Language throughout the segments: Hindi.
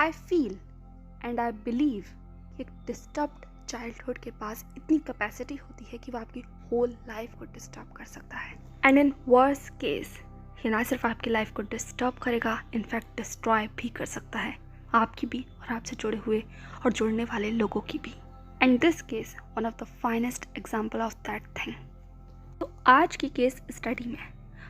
I feel and I believe कि एक डिस्टर्ब्ड चाइल्डहुड के पास इतनी कैपेसिटी होती है कि वो आपकी होल लाइफ को डिस्टर्ब कर सकता है। एंड इन वर्स्ट केस ये ना सिर्फ आपकी लाइफ को डिस्टर्ब करेगा, इनफैक्ट डिस्ट्रॉय भी कर सकता है, आपकी भी और आपसे जुड़े हुए और जुड़ने वाले लोगों की भी। And this case one of the finest example of that thing. तो आज की केस स्टडी में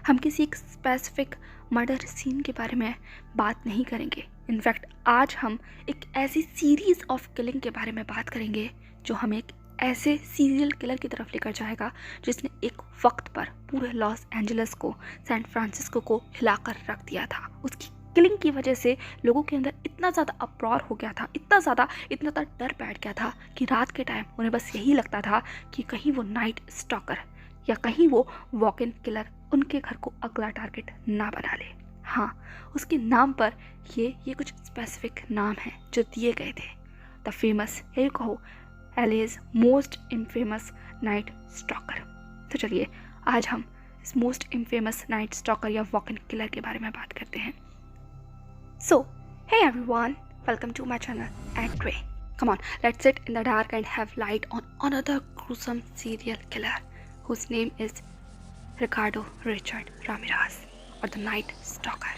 हम किसी एक स्पेसिफिक मर्डर सीन के बारे में बात नहीं करेंगे। इनफैक्ट आज हम एक ऐसी सीरीज ऑफ किलिंग के बारे में बात करेंगे जो हमें एक ऐसे सीरियल किलर की तरफ लेकर जाएगा जिसने एक वक्त पर पूरे लॉस एंजलिस को, सैन फ्रांसिस्को को हिलाकर रख दिया था। उसकी किलिंग की वजह से लोगों के अंदर इतना ज़्यादा अपरॉर हो गया था, इतना ज़्यादा डर बैठ गया था कि रात के टाइम उन्हें बस यही लगता था कि कहीं वो नाइट स्टॉकर या कहीं वो वॉक इन किलर उनके घर को अगला टारगेट ना बना ले। हाँ, उसके नाम पर ये कुछ स्पेसिफिक नाम हैं जो दिए गए थे। द फेमस, ये कहो LA's most infamous night stalker. तो चलिए आज हम इस मोस्ट इनफेमस नाइट स्टॉकर या वॉक इन किलर के बारे में बात करते हैं। So hey everyone, welcome to my channel at grey. Come on, let's sit in the dark and have light on another gruesome serial killer whose name is Ricardo Richard Ramirez, or the Night Stalker.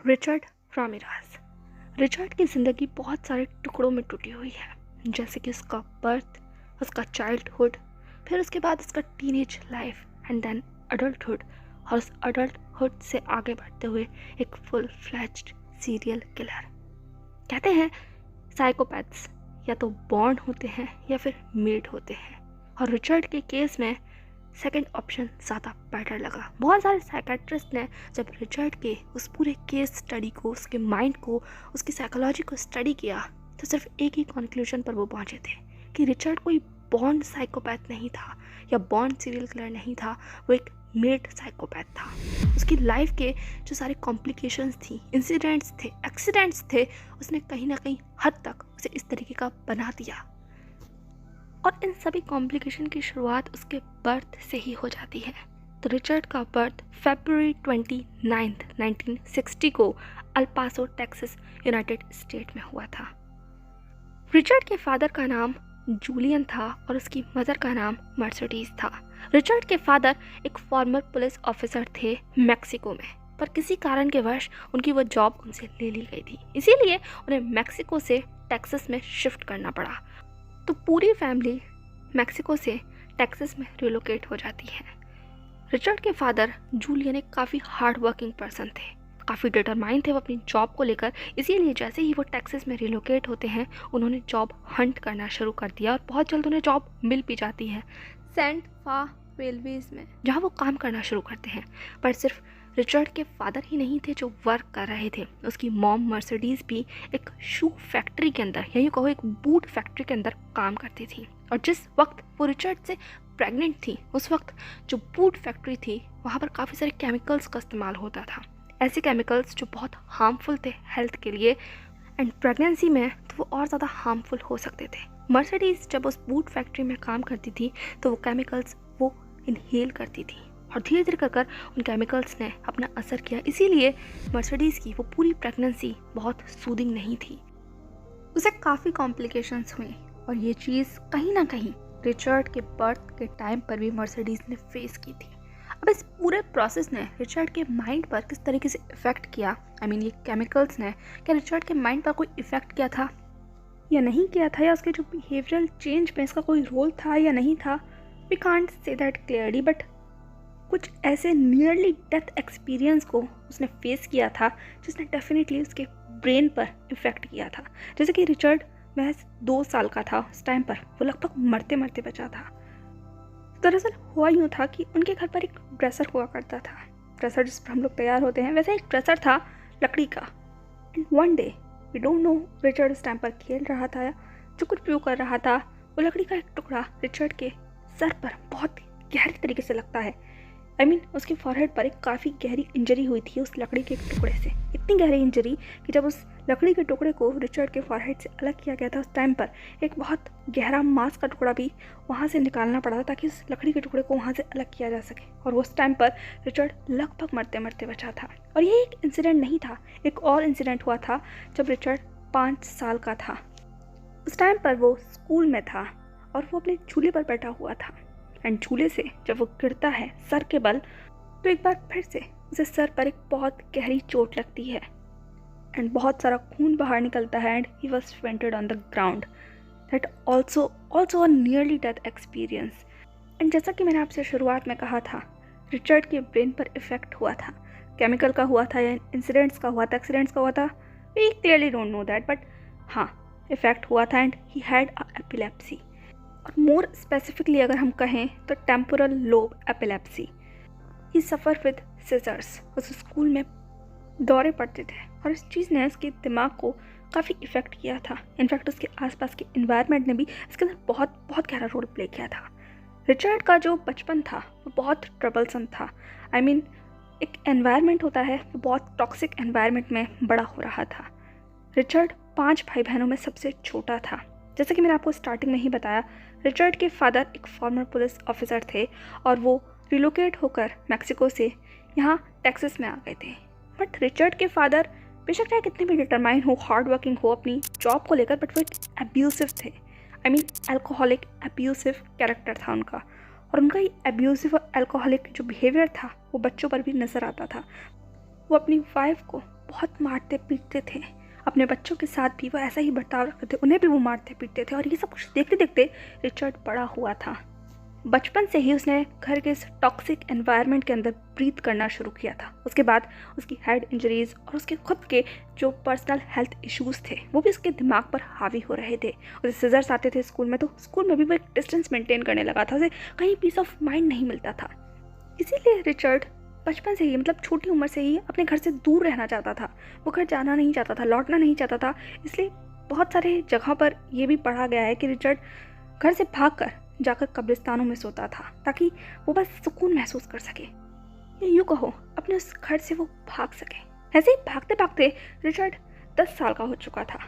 Richard Ramirez. Richard की ज़िंदगी बहुत सारे टुकड़ों में टूटी हुई है, जैसे कि उसका बर्थ, उसका चाइल्डहुड, फिर उसके बाद उसका teenage life and then adulthood, और उस अडल्टहुड से आगे बढ़ते हुए एक फुल फ्लैज्ड सीरियल किलर। कहते हैं साइकोपैथ्स या तो बॉर्न होते हैं या फिर मेड होते हैं, और रिचर्ड के केस में सेकंड ऑप्शन ज़्यादा बेटर लगा। बहुत सारे साइकेट्रिस्ट ने जब रिचर्ड के उस पूरे केस स्टडी को, उसके माइंड को, उसकी साइकोलॉजी को स्टडी किया तो सिर्फ एक ही कंक्लूजन पर वो पहुंचे थे कि रिचर्ड कोई बॉर्न साइकोपैथ नहीं था या बॉर्न सीरियल किलर नहीं था, वो एक मेड साइकोपैथ था। उसकी लाइफ के जो सारे कॉम्प्लिकेशंस थी, इंसिडेंट्स थे, एक्सीडेंट्स थे, उसने कहीं ना कहीं हद तक उसे इस तरीके का बना दिया। और इन सभी कॉम्प्लिकेशन की शुरुआत उसके बर्थ से ही हो जाती है। तो रिचर्ड का बर्थ फरवरी 29, 1960 को अल्पासो, टेक्सास, यूनाइटेड स्टेट में हुआ था। रिचर्ड के फादर का नाम जूलियन था और उसकी मदर का नाम मर्सिडीज था। रिचर्ड के फादर एक फॉर्मर पुलिस ऑफिसर थे मैक्सिको में, पर किसी कारण के वश उनकी वो जॉब उनसे ले ली गई थी, इसीलिए उन्हें मैक्सिको से टेक्सास में शिफ्ट करना पड़ा। तो पूरी फैमिली मैक्सिको से टेक्सास में रिलोकेट हो जाती है। रिचर्ड के फादर जूलियन एक काफ़ी हार्ड वर्किंग पर्सन थे, काफ़ी डिटरमाइंड थे वो अपनी जॉब को लेकर, इसीलिए जैसे ही वो टेक्सास में रिलोकेट होते हैं उन्होंने जॉब हंट करना शुरू कर दिया और बहुत जल्द उन्हें जॉब मिल भी जाती है सेंट फा रेलवेज में, जहाँ वो काम करना शुरू करते हैं। पर सिर्फ रिचर्ड के फादर ही नहीं थे जो वर्क कर रहे थे, उसकी मॉम मर्सिडीज भी एक शू फैक्ट्री के अंदर, या यूँ कहो एक बूट फैक्ट्री के अंदर काम करती थी। और जिस वक्त वो रिचर्ड से प्रेग्नेंट थी उस वक्त जो बूट फैक्ट्री थी वहाँ पर काफ़ी सारे केमिकल्स का इस्तेमाल होता था, ऐसे केमिकल्स जो बहुत हार्मफुल थे हेल्थ के लिए, एंड प्रेगनेंसी में तो वो और ज़्यादा हार्मफुल हो सकते थे। मर्सिडीज जब उस बूट फैक्ट्री में काम करती थी तो वो केमिकल्स वो इनहेल करती थी और धीरे धीरे कर उन केमिकल्स ने अपना असर किया, इसीलिए मर्सिडीज़ की वो पूरी प्रेगनेंसी बहुत सूदिंग नहीं थी, उसे काफ़ी कॉम्प्लिकेशंस हुई। और ये चीज़ कहीं ना कहीं रिचर्ड के बर्थ के टाइम पर भी मर्सिडीज़ ने फेस की थी। अब इस पूरे प्रोसेस ने रिचर्ड के माइंड पर किस तरीके से इफ़ेक्ट किया, ये केमिकल्स ने क्या रिचर्ड के माइंड पर कोई इफ़ेक्ट किया था या नहीं किया था, या उसके जो बिहेवियरल चेंज में इसका कोई रोल था या नहीं था, we can't say that clearly, but कुछ ऐसे नियरली डेथ एक्सपीरियंस को उसने फेस किया था जिसने डेफिनेटली उसके ब्रेन पर इफ़ेक्ट किया था। जैसे कि रिचर्ड महज 2 साल का था उस टाइम पर। वो लगभग मरते मरते बचा था। दरअसल हुआ यूँ था कि उनके घर पर एक ड्रेसर हुआ करता था। ड्रेसर जिस पर हम लोग तैयार होते हैं, वैसे एक ड्रेसर था लकड़ी का। And one day, we don't know, Richard उस टाइम पर खेल रहा था या जो कुछ भी वो कर रहा था, वो लकड़ी का एक टुकड़ा रिचर्ड के सर पर बहुत गहरी तरीके से लगता है। उसके फॉरहेड पर एक काफ़ी गहरी इंजरी हुई थी उस लकड़ी के एक टुकड़े से। इतनी गहरी इंजरी कि जब उस लकड़ी के टुकड़े को रिचर्ड के फॉरहेड से अलग किया गया था, उस टाइम पर एक बहुत गहरा मांस का टुकड़ा भी वहाँ से निकालना पड़ा था ताकि उस लकड़ी के टुकड़े को वहाँ से अलग किया जा सके। और उस टाइम पर रिचर्ड लगभग मरते मरते बचा था। और ये एक इंसिडेंट नहीं था, एक और इंसिडेंट हुआ था जब रिचर्ड 5 साल का था। उस टाइम पर वो स्कूल में था और वो अपने झूले पर बैठा हुआ था। एंड झूले से जब वो गिरता है सर के बल, तो एक बार फिर से उसे सर पर एक बहुत गहरी चोट लगती है एंड बहुत सारा खून बाहर निकलता है। And he was fainted on the ground. That also a nearly death experience. And जैसा कि मैंने आपसे शुरुआत में कहा था, रिचर्ड के ब्रेन पर इफेक्ट हुआ था। केमिकल का हुआ था या इंसिडेंट्स का हुआ था, एक्सीडेंट्स का हुआ था, we clearly don't know that, but हाँ, इफेक्ट हुआ था। And he had a epilepsy. और मोर स्पेसिफिकली अगर हम कहें तो temporal lobe epilepsy. He suffer with seizures. उस स्कूल में दौरे पड़ते थे और इस चीज़ ने उसके दिमाग को काफ़ी इफ़ेक्ट किया था। इनफैक्ट उसके आसपास के इन्वायरमेंट ने भी इसके अंदर बहुत बहुत गहरा रोल प्ले किया था। रिचर्ड का जो बचपन था वो बहुत ट्रबलसम था। एक एनवायरनमेंट होता है, वो बहुत टॉक्सिक एनवायरनमेंट में बड़ा हो रहा था। रिचर्ड 5 भाई बहनों में सबसे छोटा था। जैसे कि मैंने आपको स्टार्टिंग में ही बताया, रिचर्ड के फादर एक फॉर्मर पुलिस ऑफिसर थे और वो रिलोकेट होकर मैक्सिको से यहाँ टेक्सास में आ गए थे। बट रिचर्ड के फादर बेशक चाहे कितने भी डिटरमाइन हो, हार्ड वर्किंग हो अपनी जॉब को लेकर, बट वो एक एब्यूसिव थे। अल्कोहलिक एब्यूसिव कैरेक्टर था उनका। और उनका ये एब्यूसिव और अल्कोहलिक जो बिहेवियर था वो बच्चों पर भी नज़र आता था। वो अपनी वाइफ को बहुत मारते पीटते थे। अपने बच्चों के साथ भी वो ऐसा ही बर्ताव रखते थे, उन्हें भी वो मारते पीटते थे। और ये सब कुछ देखते देखते रिचर्ड बड़ा हुआ था। बचपन से ही उसने घर के इस टॉक्सिक एनवायरनमेंट के अंदर ब्रीथ करना शुरू किया था। उसके बाद उसकी हेड इंजरीज और उसके खुद के जो पर्सनल हेल्थ इश्यूज़ थे वो भी उसके दिमाग पर हावी हो रहे थे। उसे सीजर्स आते थे स्कूल में, तो स्कूल में भी वो एक डिस्टेंस मेंटेन करने लगा था। उसे कहीं पीस ऑफ माइंड नहीं मिलता था। इसीलिए रिचर्ड बचपन से ही, छोटी उम्र से ही अपने घर से दूर रहना चाहता था। वो घर जाना नहीं चाहता था, लौटना नहीं चाहता था। इसलिए बहुत सारे जगह पर यह भी पढ़ा गया है कि रिचर्ड घर से भागकर जाकर कब्रिस्तानों में सोता था ताकि वो बस सुकून महसूस कर सके, या यूँ कहो अपने उस घर से वो भाग सके। ऐसे ही भागते भागते रिचर्ड 10 साल का हो चुका था।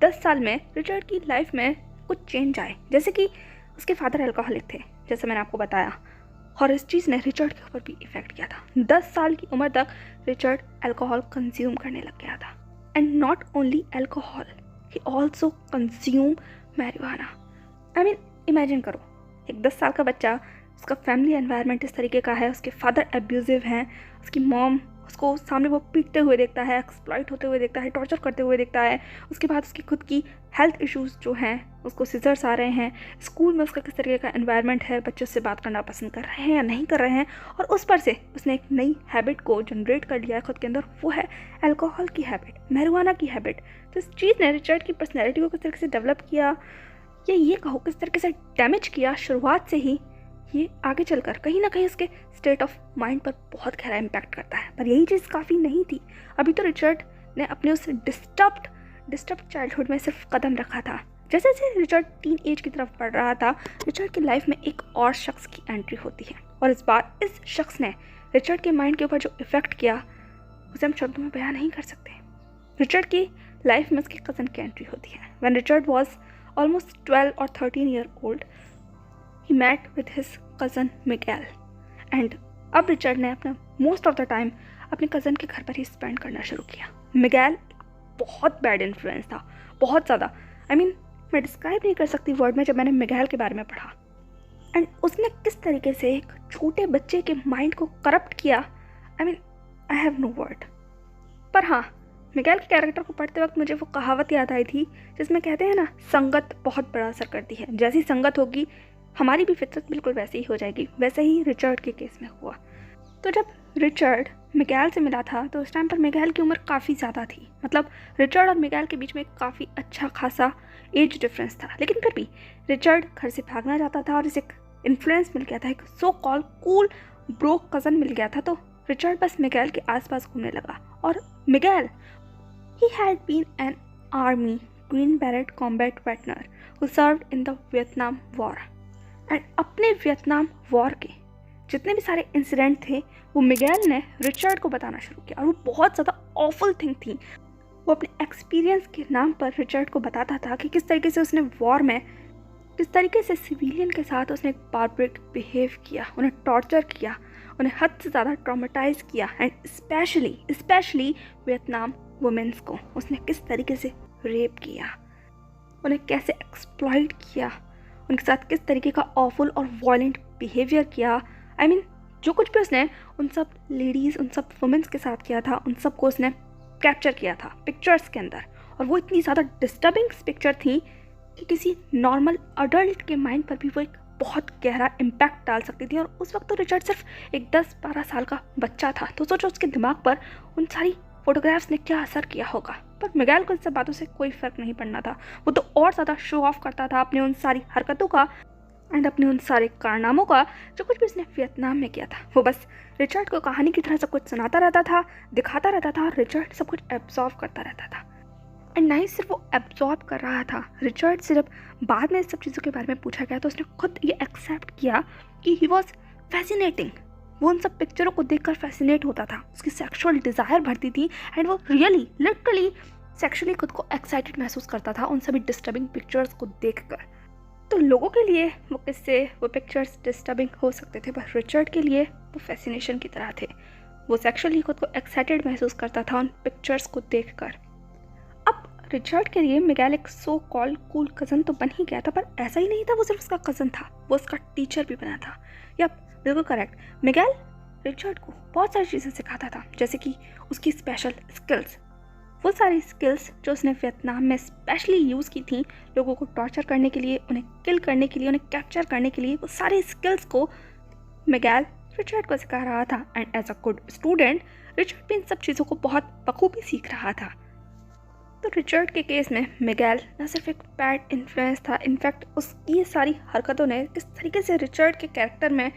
10 साल में रिचर्ड की लाइफ में कुछ चेंज आए, जैसे कि उसके फादर अल्कोहलिक थे, जैसे मैंने आपको बताया, और इस चीज़ ने रिचर्ड के ऊपर भी इफेक्ट किया था। 10 साल की उम्र तक रिचर्ड अल्कोहल कंज्यूम करने लग गया था। And not only alcohol, he also consume marijuana. Imagine करो, एक 10 साल का बच्चा, उसका फैमिली एनवायरनमेंट इस तरीके का है, उसके फादर एब्यूजिव हैं, उसकी मॉम उसको सामने वो पीटते हुए देखता है, एक्सप्लॉइट होते हुए देखता है, टॉर्चर करते हुए देखता है। उसके बाद उसकी खुद की हेल्थ इश्यूज़ जो हैं, उसको सीजर्स आ रहे हैं। स्कूल में उसका किस तरीके का एनवायरनमेंट है, बच्चों से बात करना पसंद कर रहे हैं या नहीं कर रहे हैं। और उस पर से उसने एक नई हैबिट को जनरेट कर लिया है खुद के अंदर, वो है अल्कोहल की हैबिट, मैरिजुआना की हैबिट। तो इस चीज़ ने रिचर्ड की पर्सनैलिटी को किस तरीके से डेवलप किया, या ये कहो किस तरीके से डैमेज किया शुरुआत से ही, ये आगे चलकर कहीं ना कहीं उसके स्टेट ऑफ माइंड पर बहुत गहरा इम्पैक्ट करता है। पर यही चीज़ काफ़ी नहीं थी। अभी तो रिचर्ड ने अपने उस डिस्टर्ब्ड चाइल्डहुड में सिर्फ कदम रखा था। जैसे जैसे रिचर्ड टीन एज की तरफ बढ़ रहा था, रिचर्ड की लाइफ में एक और शख्स की एंट्री होती है। और इस बार इस शख्स ने रिचर्ड के माइंड के ऊपर जो इफेक्ट किया उसे हम शब्दों में बयान नहीं कर सकते। रिचर्ड की लाइफ में उसकी कज़न की एंट्री होती है। व्हेन रिचर्ड वॉज ऑलमोस्ट 12 और 13 year old, he met with his cousin Miguel. And अब रिचर्ड ने अपना मोस्ट ऑफ द टाइम अपने कज़न के घर पर ही स्पेंड करना शुरू किया। मिगेल बहुत बैड इन्फ्लुएंस था, बहुत ज़्यादा। मैं डिस्क्राइब नहीं कर सकती वर्ड में जब मैंने मिगेल के बारे में पढ़ा। एंड उसने किस तरीके से एक छोटे बच्चे के माइंड को करप्ट किया, आई हैव नो वर्ड। पर हाँ, मिगेल के कैरेक्टर को पढ़ते वक्त मुझे वो कहावत याद आई थी जिसमें कहते हैं ना, संगत बहुत बड़ा असर करती है। जैसी संगत होगी हमारी भी फितरत बिल्कुल वैसे ही हो जाएगी। वैसे ही रिचर्ड के केस में हुआ। तो जब रिचर्ड मिगेल से मिला था तो उस टाइम पर मिगेल की उम्र काफ़ी ज़्यादा थी। मतलब रिचर्ड और मिगेल के बीच में काफ़ी अच्छा खासा एज डिफरेंस था, लेकिन फिर भी रिचर्ड घर से भागना चाहता था और इसे एक इन्फ्लुएंस मिल गया था, एक सो कॉल कूल ब्रोक कज़न मिल गया था। तो रिचर्ड बस मिगेल के आसपास घूमने लगा। और Miguel he had been an army green beret combat वेटनर who served in the Vietnam war. And अपने वियतनाम वॉर के जितने भी सारे इंसिडेंट थे वो मिगेल ने रिचर्ड को बताना शुरू किया, और वो बहुत ज़्यादा ऑफुल थिंग थी। वो अपने एक्सपीरियंस के नाम पर रिचर्ड को बताता था कि किस तरीके से उसने वॉर में किस तरीके से सिविलियन के साथ उसने एक बार्बरिक बिहेव किया, उन्हें टॉर्चर किया, उन्हें हद से ज़्यादा ट्रॉमेटाइज किया। एंड स्पेशली वियतनाम वुमेन्स को उसने किस तरीके से रेप किया, उन्हें कैसे एक्सप्लॉइट किया, उनके साथ किस तरीके का ऑफुल और वॉयलेंट बिहेवियर किया। जो कुछ भी उसने उन सब लेडीज़, उन सब वुमेन्स के साथ किया था, उन सब को उसने कैप्चर किया था पिक्चर्स के अंदर। और वो इतनी ज़्यादा डिस्टर्बिंग पिक्चर थी कि किसी नॉर्मल अडल्ट के माइंड पर भी वो एक बहुत गहरा इम्पैक्ट डाल सकती थी। और उस वक्त तो रिचर्ड सिर्फ एक 10-12 साल का बच्चा था, तो सोचो उसके दिमाग पर उन सारी फोटोग्राफ्स ने क्या असर किया होगा। पर मिगेल को इन सब बातों से कोई फ़र्क नहीं पड़ना था। वो तो और ज़्यादा शो ऑफ करता था अपने उन सारी हरकतों का एंड अपने उन सारे कारनामों का जो कुछ भी उसने वियतनाम में किया था। वो बस रिचर्ड को कहानी की तरह सब कुछ सुनाता रहता था, दिखाता रहता था, और रिचर्ड सब कुछ एब्जॉर्व करता रहता था। एंड ना ही सिर्फ वो एब्जॉर्ब कर रहा था, रिचर्ड से जब बाद में इस सब चीज़ों के बारे में पूछा गया तो उसने खुद ये एक्सेप्ट किया कि ही वॉज फैसिनेटिंग। वो उन सब पिक्चरों को देखकर फैसिनेट होता था, उसकी सेक्सुअल डिज़ायर बढ़ती थी एंड वो रियली लिटरली सेक्सुअली खुद को एक्साइटेड महसूस करता था उन सभी डिस्टर्बिंग पिक्चर्स को देखकर। तो लोगों के लिए वो किससे वो पिक्चर्स डिस्टर्बिंग हो सकते थे, पर रिचर्ड के लिए वो फैसिनेशन की तरह थे। वो सेक्सुअली खुद को एक्साइटेड महसूस करता था उन पिक्चर्स को देखकर। अब रिचर्ड के लिए मिगेल एक सो कॉल्ड कूल कज़न तो बन ही गया था, पर ऐसा ही नहीं था वो सिर्फ उसका कज़न था, वो उसका टीचर भी बना था। या बिल्कुल करेक्ट, मिगेल रिचर्ड को बहुत सारी चीज़ें सिखाता था, जैसे कि उसकी स्पेशल स्किल्स, वो सारी स्किल्स जो उसने वियतनाम में स्पेशली यूज़ की थी लोगों को टॉर्चर करने के लिए, उन्हें किल करने के लिए, उन्हें कैप्चर करने के लिए। वो सारी स्किल्स को मिगेल रिचर्ड को सिखा रहा था। And as a good student Richard भी इन सब चीज़ों को बहुत बखूबी सीख रहा था। तो रिचर्ड के केस में मिगेल न सिर्फ एक बैड इन्फ्लुएंस था, इनफैक्ट उसकी सारी हरकतों ने किस तरीके से रिचर्ड के कैरेक्टर में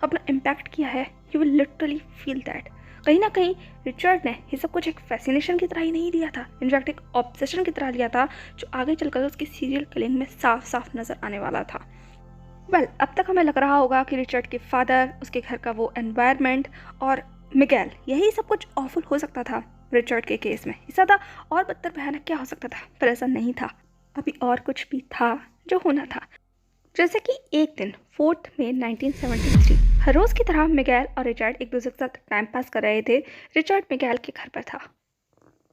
अपना इम्पैक्ट किया है, you will literally feel that. कहीं ना कहीं रिचर्ड ने ये सब कुछ एक फैसिनेशन की तरह ही नहीं लिया था, इनफैक्ट एक ऑब्सेशन की तरह लिया था, जो आगे चलकर उसकी सीरियल किलिंग में साफ साफ नज़र आने वाला था। अब तक हमें लग रहा होगा कि रिचर्ड के फादर, उसके घर का वो एनवायरनमेंट और मिगेल, यही सब कुछ ऑफुल हो सकता था रिचर्ड के केस में। इससे ज़्यादा और बदतर भयानक क्या हो सकता था, पर ऐसा नहीं था। अभी और कुछ भी था जो होना था। जैसे कि एक दिन 4 मई 1973 हर रोज़ की तरह मिगेल और रिचर्ड एक दूसरे के साथ टाइम पास कर रहे थे। रिचर्ड मिगेल के घर पर था।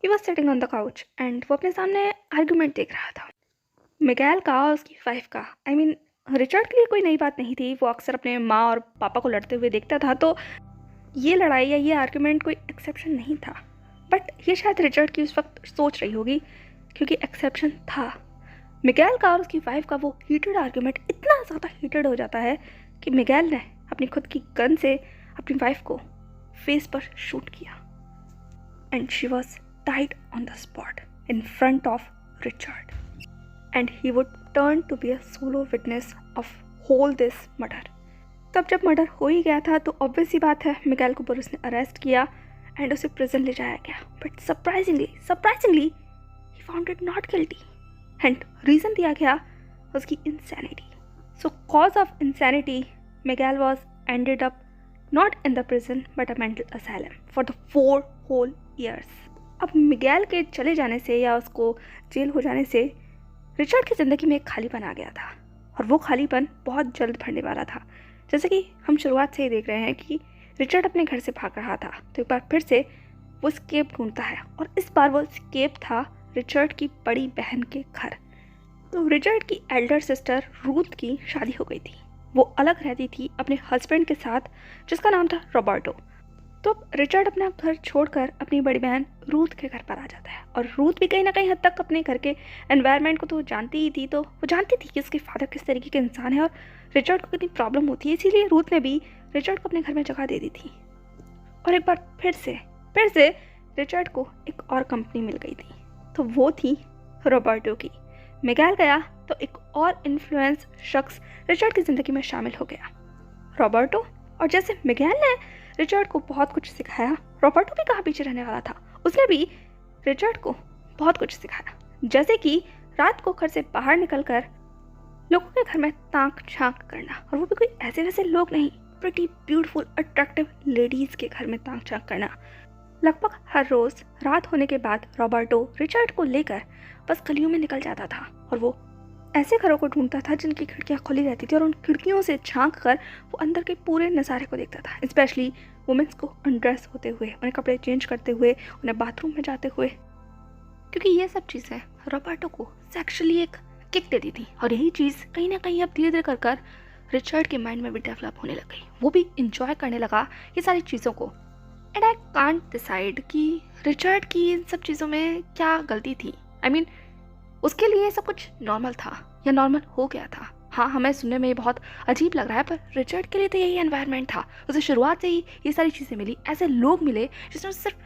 He was sitting on the couch and वो अपने सामने आर्गूमेंट देख रहा था, मिगेल का और उसकी वाइफ का। रिचर्ड के लिए कोई नई बात नहीं थी, वो अक्सर अपने माँ और पापा को लड़ते हुए देखता था, तो ये लड़ाई या ये आर्गूमेंट कोई एक्सेप्शन नहीं था। बट ये शायद रिचर्ड की उस वक्त सोच रही होगी, क्योंकि एक्सेप्शन था। मिगेल का और उसकी वाइफ का वो हीटेड आर्गूमेंट इतना ज़्यादा हीटेड हो जाता है कि मिगेल ने अपनी खुद की गन से अपनी वाइफ को फेस पर शूट किया and she was died on the spot in front of Richard and he would turn to be a solo witness of whole this murder. तब जब मर्डर हो ही गया था तो ऑब्वियस सी बात है, मिगेल को पुलिस ने अरेस्ट किया एंड उसे प्रिजन ले जाया गया। But surprisingly he found it not guilty and reason दिया गया उसकी insanity. So cause of insanity Miguel was ended up not in the prison but a mental asylum for the 4 whole years. अब मिगेल के चले जाने से या उसको जेल हो जाने से रिचर्ड की ज़िंदगी में एक खालीपन आ गया था, और वो खालीपन बहुत जल्द भरने वाला था। जैसे कि हम शुरुआत से ही देख रहे हैं कि रिचर्ड अपने घर से भाग रहा था, तो एक बार फिर से वो स्केप ढूंढता है, और इस बार वो स्केप था रिचर्ड की बड़ी बहन के घर। तो रिचर्ड की एल्डर सिस्टर रूथ की शादी हो गई थी, वो अलग रहती थी अपने हस्बैंड के साथ जिसका नाम था रॉबर्टो। तो रिचर्ड अपना घर छोड़कर अपनी बड़ी बहन रूथ के घर पर आ जाता है, और रूथ भी कहीं ना कहीं हद तक अपने घर के एनवायरनमेंट को तो जानती ही थी, तो वो जानती थी कि उसके फादर किस तरीके के इंसान है और रिचर्ड को कितनी प्रॉब्लम होती है, इसीलिए रूथ ने भी रिचर्ड को अपने घर में जगह दे दी थी। और एक बार फिर से रिचर्ड को एक और कंपनी मिल गई थी, तो वो थी रॉबर्टो की। मिगेल गया तो एक और इन्फ्लुएंस शख्स रिचर्ड की ज़िंदगी में शामिल हो गया, रॉबर्टो। और जैसे मिगेल ने रिचर्ड को बहुत कुछ सिखाया, रॉबर्टो भी कहाँ पीछे रहने वाला था, उसने भी रिचर्ड को बहुत कुछ सिखाया। जैसे कि रात को घर से बाहर निकलकर लोगों के घर में ताक झांक करना, और वो भी कोई ऐसे वैसे लोग नहीं, प्रिटी ब्यूटीफुल अट्रैक्टिव लेडीज़ के घर में ताक झांक करना। लगभग हर रोज़ रात होने के बाद रॉबर्टो रिचर्ड को लेकर बस गलियों में निकल जाता था, और वो ऐसे घरों को ढूंढता था जिनकी खिड़कियां खुली रहती थी, और उन खिड़कियों से झांक कर वो अंदर के पूरे नज़ारे को देखता था, स्पेशली वुमेन्स को अनड्रेस होते हुए, उन्हें कपड़े चेंज करते हुए, उन्हें बाथरूम में जाते हुए, क्योंकि ये सब चीज़ें रॉबर्टो को सेक्सुअली एक किक देती थी। और यही चीज़ कहीं ना कहीं अब धीरे धीरे कर रिचर्ड के माइंड में भी डेवलप होने लग गई। वो भी इंजॉय करने लगा ये सारी चीज़ों को। एंड आई कांट डिसाइड कि रिचर्ड की इन सब चीज़ों में क्या गलती थी। I mean, उसके लिए सब कुछ नॉर्मल था या नॉर्मल हो गया था। हाँ, हमें सुनने में बहुत अजीब लग रहा है, पर रिचर्ड के लिए तो यही एनवायरनमेंट था। उसे शुरुआत से ही ये सारी चीज़ें मिली, ऐसे लोग मिले जिसने सिर्फ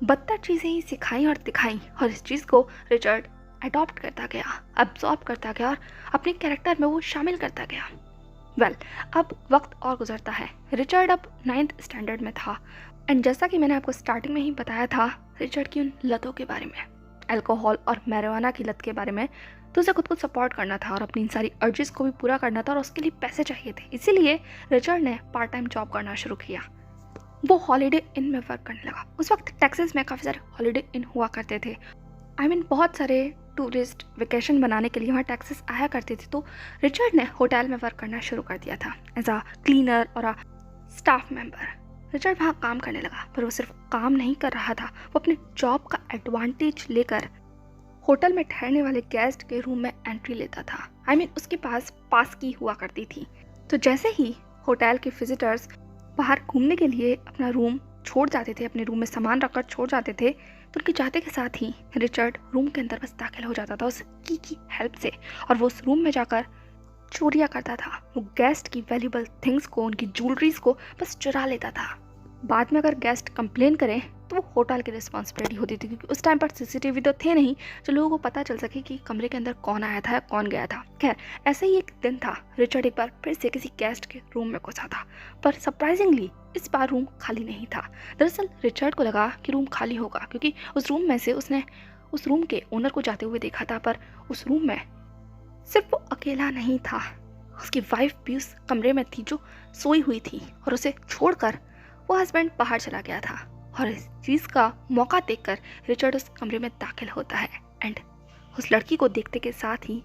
बदतर चीज़ें ही सिखाई और दिखाई, और इस चीज़ को रिचर्ड अडॉप्ट करता गया, अब्सॉर्ब करता गया और अपने कैरेक्टर में वो शामिल करता गया। वेल, अब वक्त और गुजरता है। रिचर्ड अब 9th स्टैंडर्ड में था, एंड जैसा कि मैंने आपको स्टार्टिंग में ही बताया था रिचर्ड की उन लतों के बारे में, अल्कोहल और मैरिजुआना की लत के बारे में, तो उसे खुद को सपोर्ट करना था और अपनी इन सारी अर्जेस को भी पूरा करना था, और उसके लिए पैसे चाहिए थे। इसीलिए रिचर्ड ने पार्ट टाइम जॉब करना शुरू किया। वो हॉलीडे इन में वर्क करने लगा। उस वक्त टेक्सास में काफ़ी सारे हॉलीडे इन हुआ करते थे। बहुत सारे टूरिस्ट वेकेशन बनाने के लिए वहाँ टेक्सास आया करते थे। तो रिचर्ड ने होटल में वर्क करना शुरू कर दिया था एज अ क्लीनर और अ स्टाफ मेंबर। रिचर्ड वहाँ काम करने लगा, पर वो सिर्फ काम नहीं कर रहा था, वो अपने जॉब का एडवांटेज लेकर होटल में ठहरने वाले गेस्ट के रूम में एंट्री लेता था। उसके पास की हुआ करती थी। तो जैसे ही होटल के विजिटर्स बाहर घूमने के लिए अपना रूम छोड़ जाते थे, अपने रूम में सामान रखकर छोड़ जाते थे, तो उनके जाते के साथ ही रिचर्ड रूम के अंदर बस दाखिल हो जाता था उस की हेल्प से, और वो उस रूम में जाकर चोरियाँ करता था। वो गेस्ट की वैल्यूबल थिंग्स को, उनकी ज्वेलरीज को बस चुरा लेता था। बाद में अगर गेस्ट कंप्लेन करें तो वो होटल की रिस्पॉन्सिबिलिटी होती थी, क्योंकि उस टाइम पर सीसीटीवी तो थे नहीं जो लोगों को पता चल सके कि कमरे के अंदर कौन आया था या कौन गया था। खैर, ऐसे ही एक दिन था, रिचर्ड एक बार फिर से किसी गेस्ट के रूम में घुसा था, पर सरप्राइजिंगली इस बार रूम खाली नहीं था। दरअसल रिचर्ड को लगा कि रूम खाली होगा, क्योंकि उस रूम में से उसने उस रूम के ओनर को जाते हुए देखा था, पर उस रूम में सिर्फ वो अकेला नहीं था, उसकी वाइफ भी उस कमरे में थी जो सोई हुई थी, और उसे छोड़कर वो हस्बैंड बाहर चला गया था। और इस चीज़ का मौका देखकर रिचर्ड उस कमरे में दाखिल होता है, एंड उस लड़की को देखते के साथ ही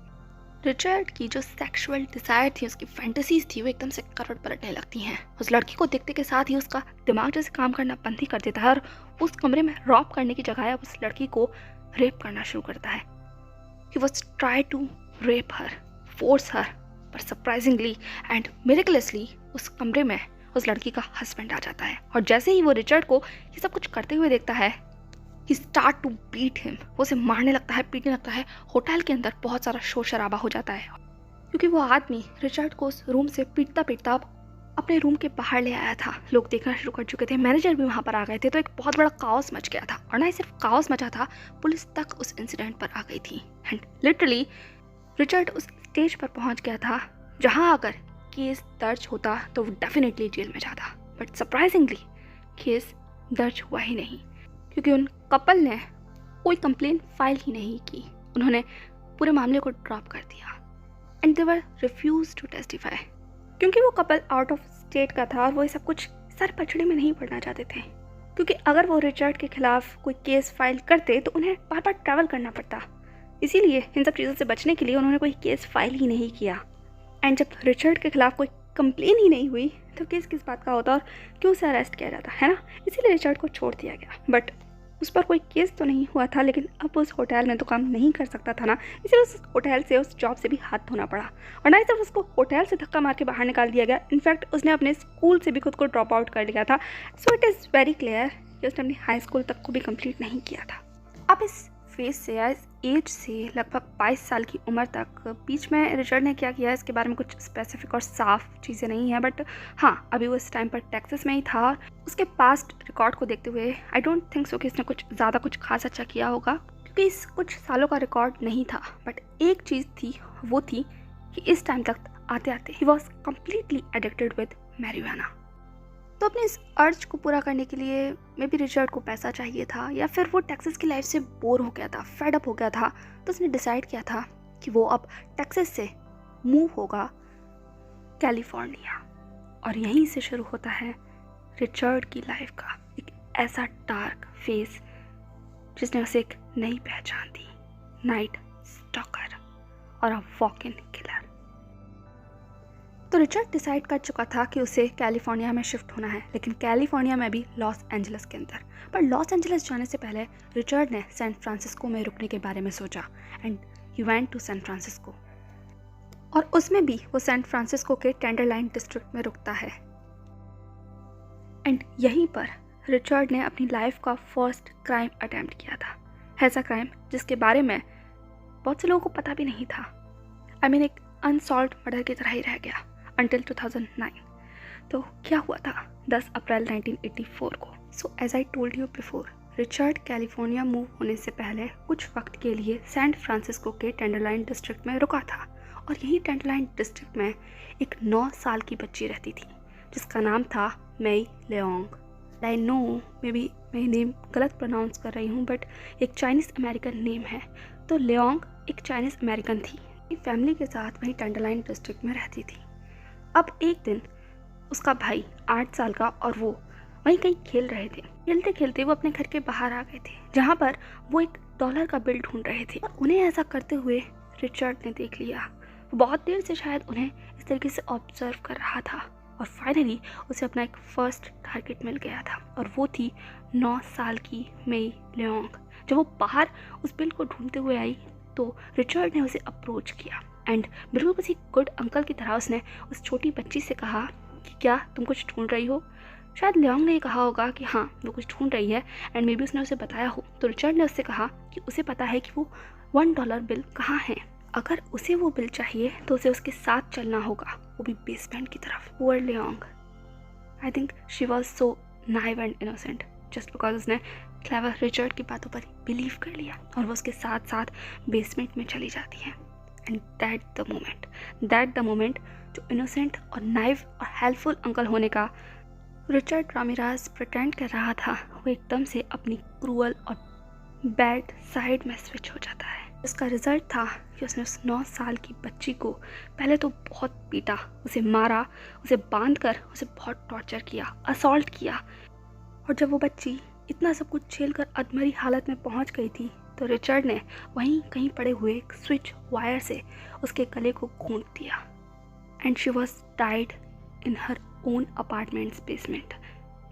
रिचर्ड की जो सेक्सुअल डिज़ायर थी, उसकी फैंटेसीज थी, वो एकदम से करवट पलटने लगती हैं। उस लड़की को देखते के साथ ही उसका दिमाग जैसे काम करना बंद ही कर देता है, और उस कमरे में रॉब करने की जगह अब उस लड़की को रेप करना शुरू करता है। He was try to rape her, force her, पर सरप्राइजिंगली एंड मिरेकलसली उस कमरे में उस लड़की का हस्बैंड आ जाता है। और जैसे ही वो रिचर्ड को ये सब कुछ करते हुए देखता है, ही स्टार्ट टू बीट हिम, वो उसे मारने लगता है, पीटने लगता है। होटल के अंदर बहुत सारा शोर शराबा हो जाता है, क्योंकि वो आदमी रिचर्ड को उस रूम से पीटता पीटता अपने रूम के बाहर ले आया था। लोग देखना शुरू कर चुके थे, मैनेजर भी वहाँ पर आ गए थे, तो एक बहुत बड़ा काओस मच गया था। और ना ही सिर्फ काओस मचा था, पुलिस तक उस इंसिडेंट पर आ गई थी। एंड लिटरली रिचर्ड उस स्टेज पर पहुँच गया था जहाँ अगर केस दर्ज होता तो वो डेफिनेटली जेल में जाता, बट सरप्राइजिंगली केस दर्ज हुआ ही नहीं, क्योंकि उन कपल ने कोई कंप्लेन फाइल ही नहीं की। उन्होंने पूरे मामले को ड्रॉप कर दिया, and they were refuse to testify, क्योंकि वो कपल आउट ऑफ स्टेट का था और वो ये सब कुछ सर पछड़े में नहीं पड़ना चाहते थे। क्योंकि अगर वो रिचर्ड के खिलाफ कोई केस फाइल करते तो उन्हें बार बार ट्रैवल करना पड़ता, इसीलिए इन सब चीज़ों से बचने के लिए उन्होंने कोई केस फाइल ही नहीं किया। एंड जब रिचर्ड के खिलाफ कोई कंप्लेन ही नहीं हुई तो केस किस बात का होता और क्यों उसे अरेस्ट किया जाता, है ना। इसीलिए रिचर्ड को छोड़ दिया गया, बट उस पर कोई केस तो नहीं हुआ था। लेकिन अब उस होटल में तो काम नहीं कर सकता था ना, इसलिए उस होटल से, उस जॉब से भी हाथ धोना पड़ा। और ना ही सिर्फ उसको होटल से धक्का मार के बाहर निकाल दिया गया, इनफैक्ट उसने अपने स्कूल से भी खुद को ड्रॉप आउट कर लिया था। So it is very clear कि उसने अपनी हाई स्कूल तक को भी कंप्लीट नहीं किया था। अब इस फेज से या इस एज से लगभग 22 साल की उम्र तक बीच में रिचर्ड ने क्या किया, इसके बारे में कुछ स्पेसिफिक और साफ चीज़ें नहीं हैं, बट हाँ, अभी वो इस टाइम पर टेक्सास में ही था। उसके पास्ट रिकॉर्ड को देखते हुए आई डोंट थिंक सो कि इसने कुछ ज़्यादा कुछ खास अच्छा किया होगा, क्योंकि इस कुछ सालों का रिकॉर्ड नहीं था। बट एक चीज़ थी, वो थी कि इस टाइम तक आते आते he was completely addicted with marijuana. तो अपने इस अर्ज को पूरा करने के लिए मे बी रिचर्ड को पैसा चाहिए था, या फिर वो टेक्सास की लाइफ से बोर हो गया था, फेड अप हो गया था। तो उसने डिसाइड किया था कि वो अब टेक्सास से मूव होगा कैलिफोर्निया। और यहीं से शुरू होता है रिचर्ड की लाइफ का एक ऐसा डार्क फेज जिसने उसे एक नई पहचान दी, नाइट स्टॉकर और अ वॉक इन किलर। तो रिचर्ड डिसाइड कर चुका था कि उसे कैलिफोर्निया में शिफ्ट होना है, लेकिन कैलिफोर्निया में भी लॉस एंजलिस के अंदर। पर लॉस एंजलिस जाने से पहले रिचर्ड ने सैन फ्रांसिस्को में रुकने के बारे में सोचा and he went to San Francisco. और उसमें भी वो सैन फ्रांसिस्को के टेंडरलाइन डिस्ट्रिक्ट में रुकता है। एंड यहीं पर रिचर्ड ने अपनी लाइफ का फर्स्ट क्राइम अटेम्प्ट किया था, ऐसा क्राइम जिसके बारे में बहुत से लोगों को पता भी नहीं था। आई मीन एक अनसॉल्व्ड मर्डर की तरह ही रह गया until 2009। तो क्या हुआ था 10 अप्रैल 1984 को। So as I told you before, Richard California move होने से पहले कुछ वक्त के लिए सैन फ्रांसिस्को के टेंडरलाइन डिस्ट्रिक्ट में रुका था। और यही टेंडरलाइन डिस्ट्रिक्ट में एक 9 साल की बच्ची रहती थी जिसका नाम था Mei Leong. I know may be मैं नेम गलत प्रोनाउंस कर रही हूँ, बट एक चाइनीज़ अमेरिकन नेम है। तो लेओंग एक चाइनीज़ अमेरिकन थी, फैमिली के साथ वहीं टेंडरलाइन डिस्ट्रिक्ट में रहती थी। अब एक दिन उसका भाई 8 साल का और वो वहीं कहीं खेल रहे थे। खेलते खेलते वो अपने घर के बाहर आ गए थे, जहाँ पर वो एक डॉलर का बिल ढूंढ रहे थे। और उन्हें ऐसा करते हुए रिचर्ड ने देख लिया। वो बहुत देर से शायद उन्हें इस तरीके से ऑब्जर्व कर रहा था और फाइनली उसे अपना एक फर्स्ट टारगेट मिल गया था, और वो थी 9 साल की मेई लेओंग। जब वो बाहर उस बिल को ढूंढते हुए आई तो रिचर्ड ने उसे अप्रोच किया एंड बिल्कुल किसी गुड अंकल की तरह उसने उस छोटी बच्ची से कहा कि क्या तुम कुछ ढूंढ रही हो। शायद लेओंग ने कहा होगा कि हाँ वो कुछ ढूंढ रही है, एंड मे बी उसने उसे बताया हो। तो रिचर्ड ने उससे कहा कि उसे पता है कि वो $1 बिल कहाँ है। अगर उसे वो बिल चाहिए तो उसे उसके साथ चलना होगा, वो भी बेसमेंट की तरफ। Poor Leong, I think she was so naive and innocent just because उसने क्लेवर रिचर्ड की बातों पर बिलीव कर लिया और वो उसके साथ साथ बेसमेंट में चली जाती है। एंड दैट द मोमेंट जो इनोसेंट और नाइव और हेल्पफुल अंकल होने का रिचर्ड रामिरेज प्रिटेंड कर रहा था, वो एकदम से अपनी क्रूअल और बैड साइड में स्विच हो जाता है। इसका रिजल्ट था कि उसने उस 9 साल की बच्ची को पहले तो बहुत पीटा, उसे मारा, उसे बांधकर उसे बहुत टॉर्चर किया, असॉल्ट किया। और जब वो बच्ची इतना सब कुछ झेलकर अधमरी हालत में पहुंच गई थी तो रिचर्ड ने वहीं कहीं पड़े हुए एक स्विच वायर से उसके गले को घोंट दिया and she was died in her own apartments basement.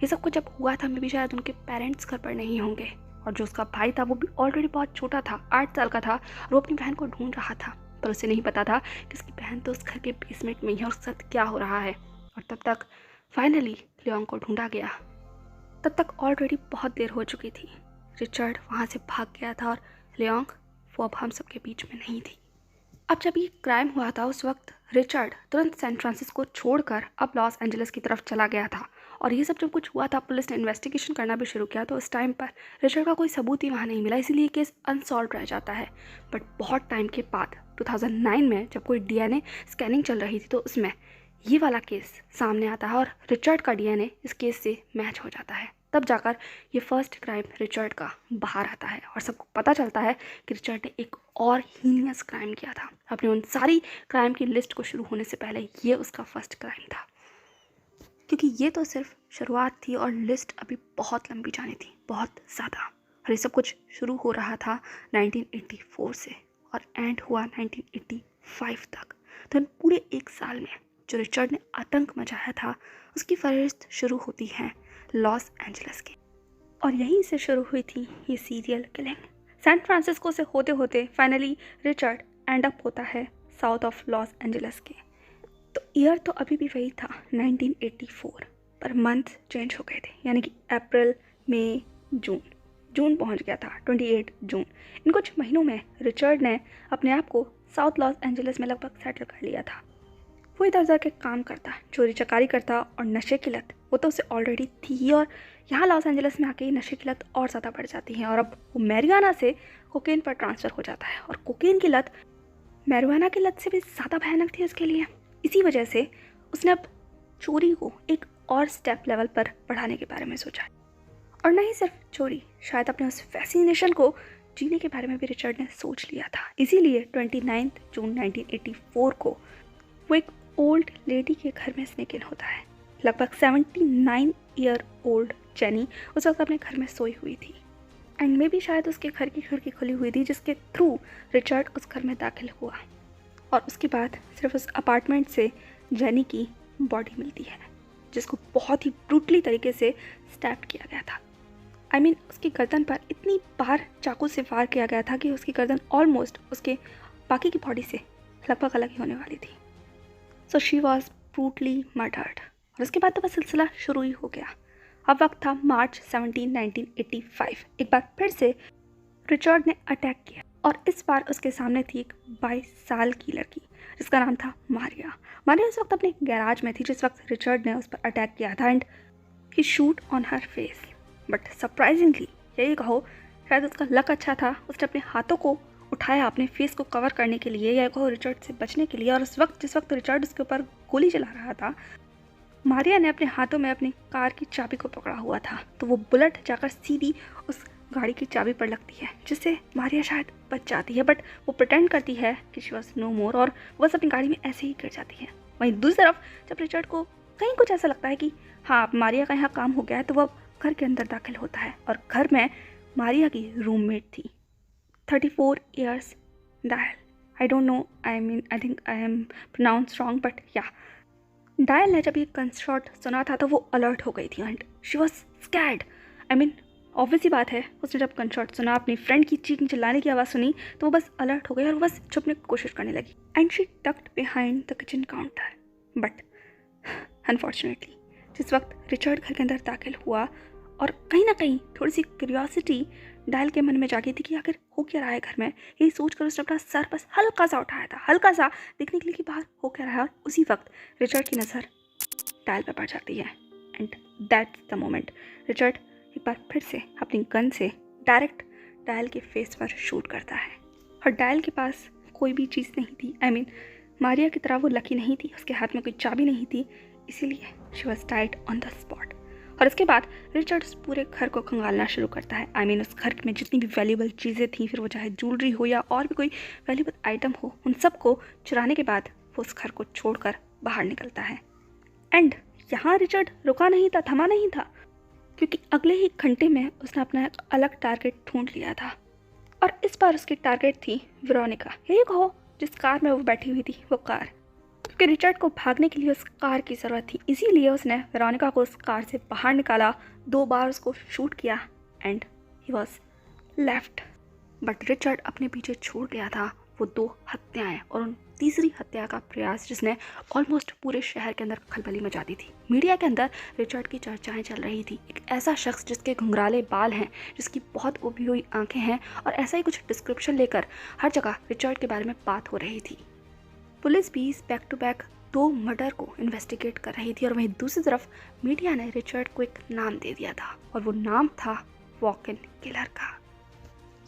ये सब कुछ जब हुआ था मे भी शायद उनके पेरेंट्स घर पर नहीं होंगे, और जो उसका भाई था वो भी ऑलरेडी बहुत छोटा था, 8 साल का था, और वो अपनी बहन को ढूंढ रहा था। पर उसे नहीं पता था कि उसकी बहन तो उस घर के बेसमेंट में ही है और उसके साथ क्या हो रहा है। और तब तक फाइनली लेओंग को ढूंढा गया। तब तक ऑलरेडी बहुत देर हो चुकी थी। रिचर्ड वहाँ से भाग गया था और लेओंग वो अब हम सबके बीच में नहीं थी। अब जब ये क्राइम हुआ था उस वक्त रिचर्ड तुरंत सैन फ्रांसिस्को छोड़कर अब लॉस एंजलिस की तरफ चला गया था। और ये सब जब कुछ हुआ था, पुलिस ने इन्वेस्टिगेशन करना भी शुरू किया, तो उस टाइम पर रिचर्ड का कोई सबूत ही वहाँ नहीं मिला, इसीलिए केस अनसॉल्व रह जाता है। बट बहुत टाइम के बाद 2009 में जब कोई DNA स्कैनिंग चल रही थी तो उसमें ये वाला केस सामने आता है और रिचर्ड का DNA इस केस से मैच हो जाता है। तब जाकर ये फर्स्ट क्राइम रिचर्ड का बाहर आता है और सबको पता चलता है कि रिचर्ड ने एक और हीनियस क्राइम किया था। अपने उन सारी क्राइम की लिस्ट को शुरू होने से पहले ये उसका फर्स्ट क्राइम था, क्योंकि ये तो सिर्फ शुरुआत थी और लिस्ट अभी बहुत लंबी जानी थी, बहुत ज़्यादा। और ये सब कुछ शुरू हो रहा था 1984 से और एंड हुआ 1985 तक। तो इन पूरे 1 साल में जो रिचर्ड ने आतंक मचाया था उसकी फहरिस्त शुरू होती है लॉस एंजलिस की। और यहीं से शुरू हुई थी ये सीरियल किलिंग। सैन फ्रांसिस्को से होते होते फाइनली रिचर्ड एंड अप होता है साउथ ऑफ लॉस एंजलिस के। तो ईयर तो अभी भी वही था 1984, पर मंथ चेंज हो गए थे, यानी कि अप्रैल, मई, जून। जून पहुंच गया था, 28 जून। इन कुछ महीनों में रिचर्ड ने अपने आप को साउथ लॉस एंजलिस में लगभग सेटल कर लिया था। वो इधर उधर के काम करता, चोरी चकारी करता और नशे की लत वो तो उसे ऑलरेडी थी ही, और यहाँ लॉस एंजलिस में आके ही नशे की लत और ज़्यादा बढ़ जाती है और अब वो मैरिजुआना से कोकेन पर ट्रांसफ़र हो जाता है। और कोकेन की लत मैरिजुआना की लत से भी ज़्यादा भयानक थी उसके लिए। इसी वजह से उसने अब चोरी को एक और स्टेप लेवल पर बढ़ाने के बारे में सोचा। और नहीं सिर्फ चोरी, शायद अपने उस फैसिनेशन को जीने के बारे में भी रिचर्ड ने सोच लिया था। इसीलिए 29 जून 1984 को वो एक ओल्ड लेडी के घर में स्नेक इन होता है। लगभग 79 ईयर ओल्ड जेनी उस वक्त अपने घर में सोई हुई थी, एंड मे भी शायद उसके घर की खिड़की खुली हुई थी जिसके थ्रू रिचर्ड उस घर में दाखिल हुआ। और उसके बाद सिर्फ उस अपार्टमेंट से जेनी की बॉडी मिलती है जिसको बहुत ही ब्रूटली तरीके से स्टैप किया गया था। उसकी गर्दन पर इतनी बार चाकू से वार किया गया था कि उसकी गर्दन ऑलमोस्ट उसके बाकी की बॉडी से लगभग अलग ही होने वाली थी। So she was brutally murdered. और उसके बाद तो बस सिलसिला शुरू ही हो गया। अब वक्त था मार्च 17, 1985। एक बार फिर से रिचर्ड ने अटैक किया और इस बार उसके सामने थी एक 22 साल की लड़की जिसका नाम था मारिया। मारिया उस वक्त अपने गैराज में थी जिस वक्त रिचर्ड ने उस पर अटैक किया था, and he shoot on her face. But surprisingly, यही कहो शायद उसका लक अच्छा था, उसने अपने हाथों को उठाया अपने फेस को कवर करने के लिए, या कहो रिचर्ड से बचने के लिए। और उस वक्त जिस वक्त रिचर्ड उसके ऊपर गोली चला रहा था, मारिया ने अपने हाथों में अपनी कार की चाबी को पकड़ा हुआ था, तो वो बुलेट जाकर सीधी उस गाड़ी की चाबी पर लगती है जिससे मारिया शायद बच जाती है। बट वो प्रिटेंड करती है कि शी वॉज नो मोर और बस अपनी गाड़ी में ऐसे ही गिर जाती है। वहीं दूसरी तरफ जब रिचर्ड को कहीं कुछ ऐसा लगता है कि हाँ अब मारिया का यहाँ काम हो गया है, तो वो घर के अंदर दाखिल होता है और घर में मारिया की रूममेट थी, 34 years Dial. I don't know, I think I am pronounce wrong, but yeah Dial ने जब ये गन शॉट सुना था तो वो अलर्ट हो गई थी and she was scared. Obvious ही बात है, उसने जब गन शॉट सुना, अपनी फ्रेंड की चीखने चिल्लाने की आवाज़ सुनी, तो वो बस अलर्ट हो गई और वो बस छुपने की कोशिश करने लगी। And she tucked behind the kitchen counter. But unfortunately जिस वक्त रिचर्ड घर के अंदर दाखिल हुआ और कहीं ना कहीं थोड़ी सी क्यूरियोसिटी डायल के मन में जागी थी कि आखिर हो क्या रहा है घर में, यही सोचकर उसने अपना सर बस हल्का सा उठाया था, हल्का सा देखने के लिए कि बाहर हो क्या रहा है। उसी वक्त रिचर्ड की नज़र डायल पर पड़ जाती है and that's the moment Richard एक बार फिर से अपनी गन से डायरेक्ट डायल के फेस पर शूट करता है। और डायल के पास कोई भी चीज़ नहीं थी। मारिया की तरह वो लकी नहीं थी, उसके हाथ में कोई चाबी नहीं थी, इसीलिए she was died on the spot. और इसके बाद रिचर्ड उस पूरे घर को खंगालना शुरू करता है। उस घर में जितनी भी वैल्यूबल चीज़ें थी, फिर वो चाहे ज्वेलरी हो या और भी कोई वैल्यूबल आइटम हो, उन सब को चुराने के बाद वो उस घर को छोड़कर बाहर निकलता है। एंड यहाँ रिचर्ड रुका नहीं था, थमा नहीं था, क्योंकि अगले ही घंटे में उसने अपना एक अलग टारगेट ढूंढ लिया था। और इस बार उसकी टारगेट थी वेरोनिका। यही कहो जिस कार में वो बैठी हुई थी वो कार, क्योंकि रिचर्ड को भागने के लिए उस कार की ज़रूरत थी, इसीलिए उसने वेरोनिका को उस कार से बाहर निकाला, 2 बार उसको शूट किया and he was left. But Richard अपने पीछे छोड़ गया था वो 2 हत्याएं और उन तीसरी हत्या का प्रयास जिसने ऑलमोस्ट पूरे शहर के अंदर खलबली मचा दी थी। मीडिया के अंदर रिचर्ड की चर्चाएं चल रही थी। एक ऐसा शख्स जिसके घुंघराले बाल हैं, जिसकी बहुत उभी हुई आंखें हैं, और ऐसा ही कुछ डिस्क्रिप्शन लेकर हर जगह रिचर्ड के बारे में बात हो रही थी। पुलिस भी बैक टू बैक 2 मर्डर को इन्वेस्टिगेट कर रही थी और वहीं दूसरी तरफ मीडिया ने रिचर्ड को एक नाम दे दिया था, और वो नाम था वॉक इन किलर का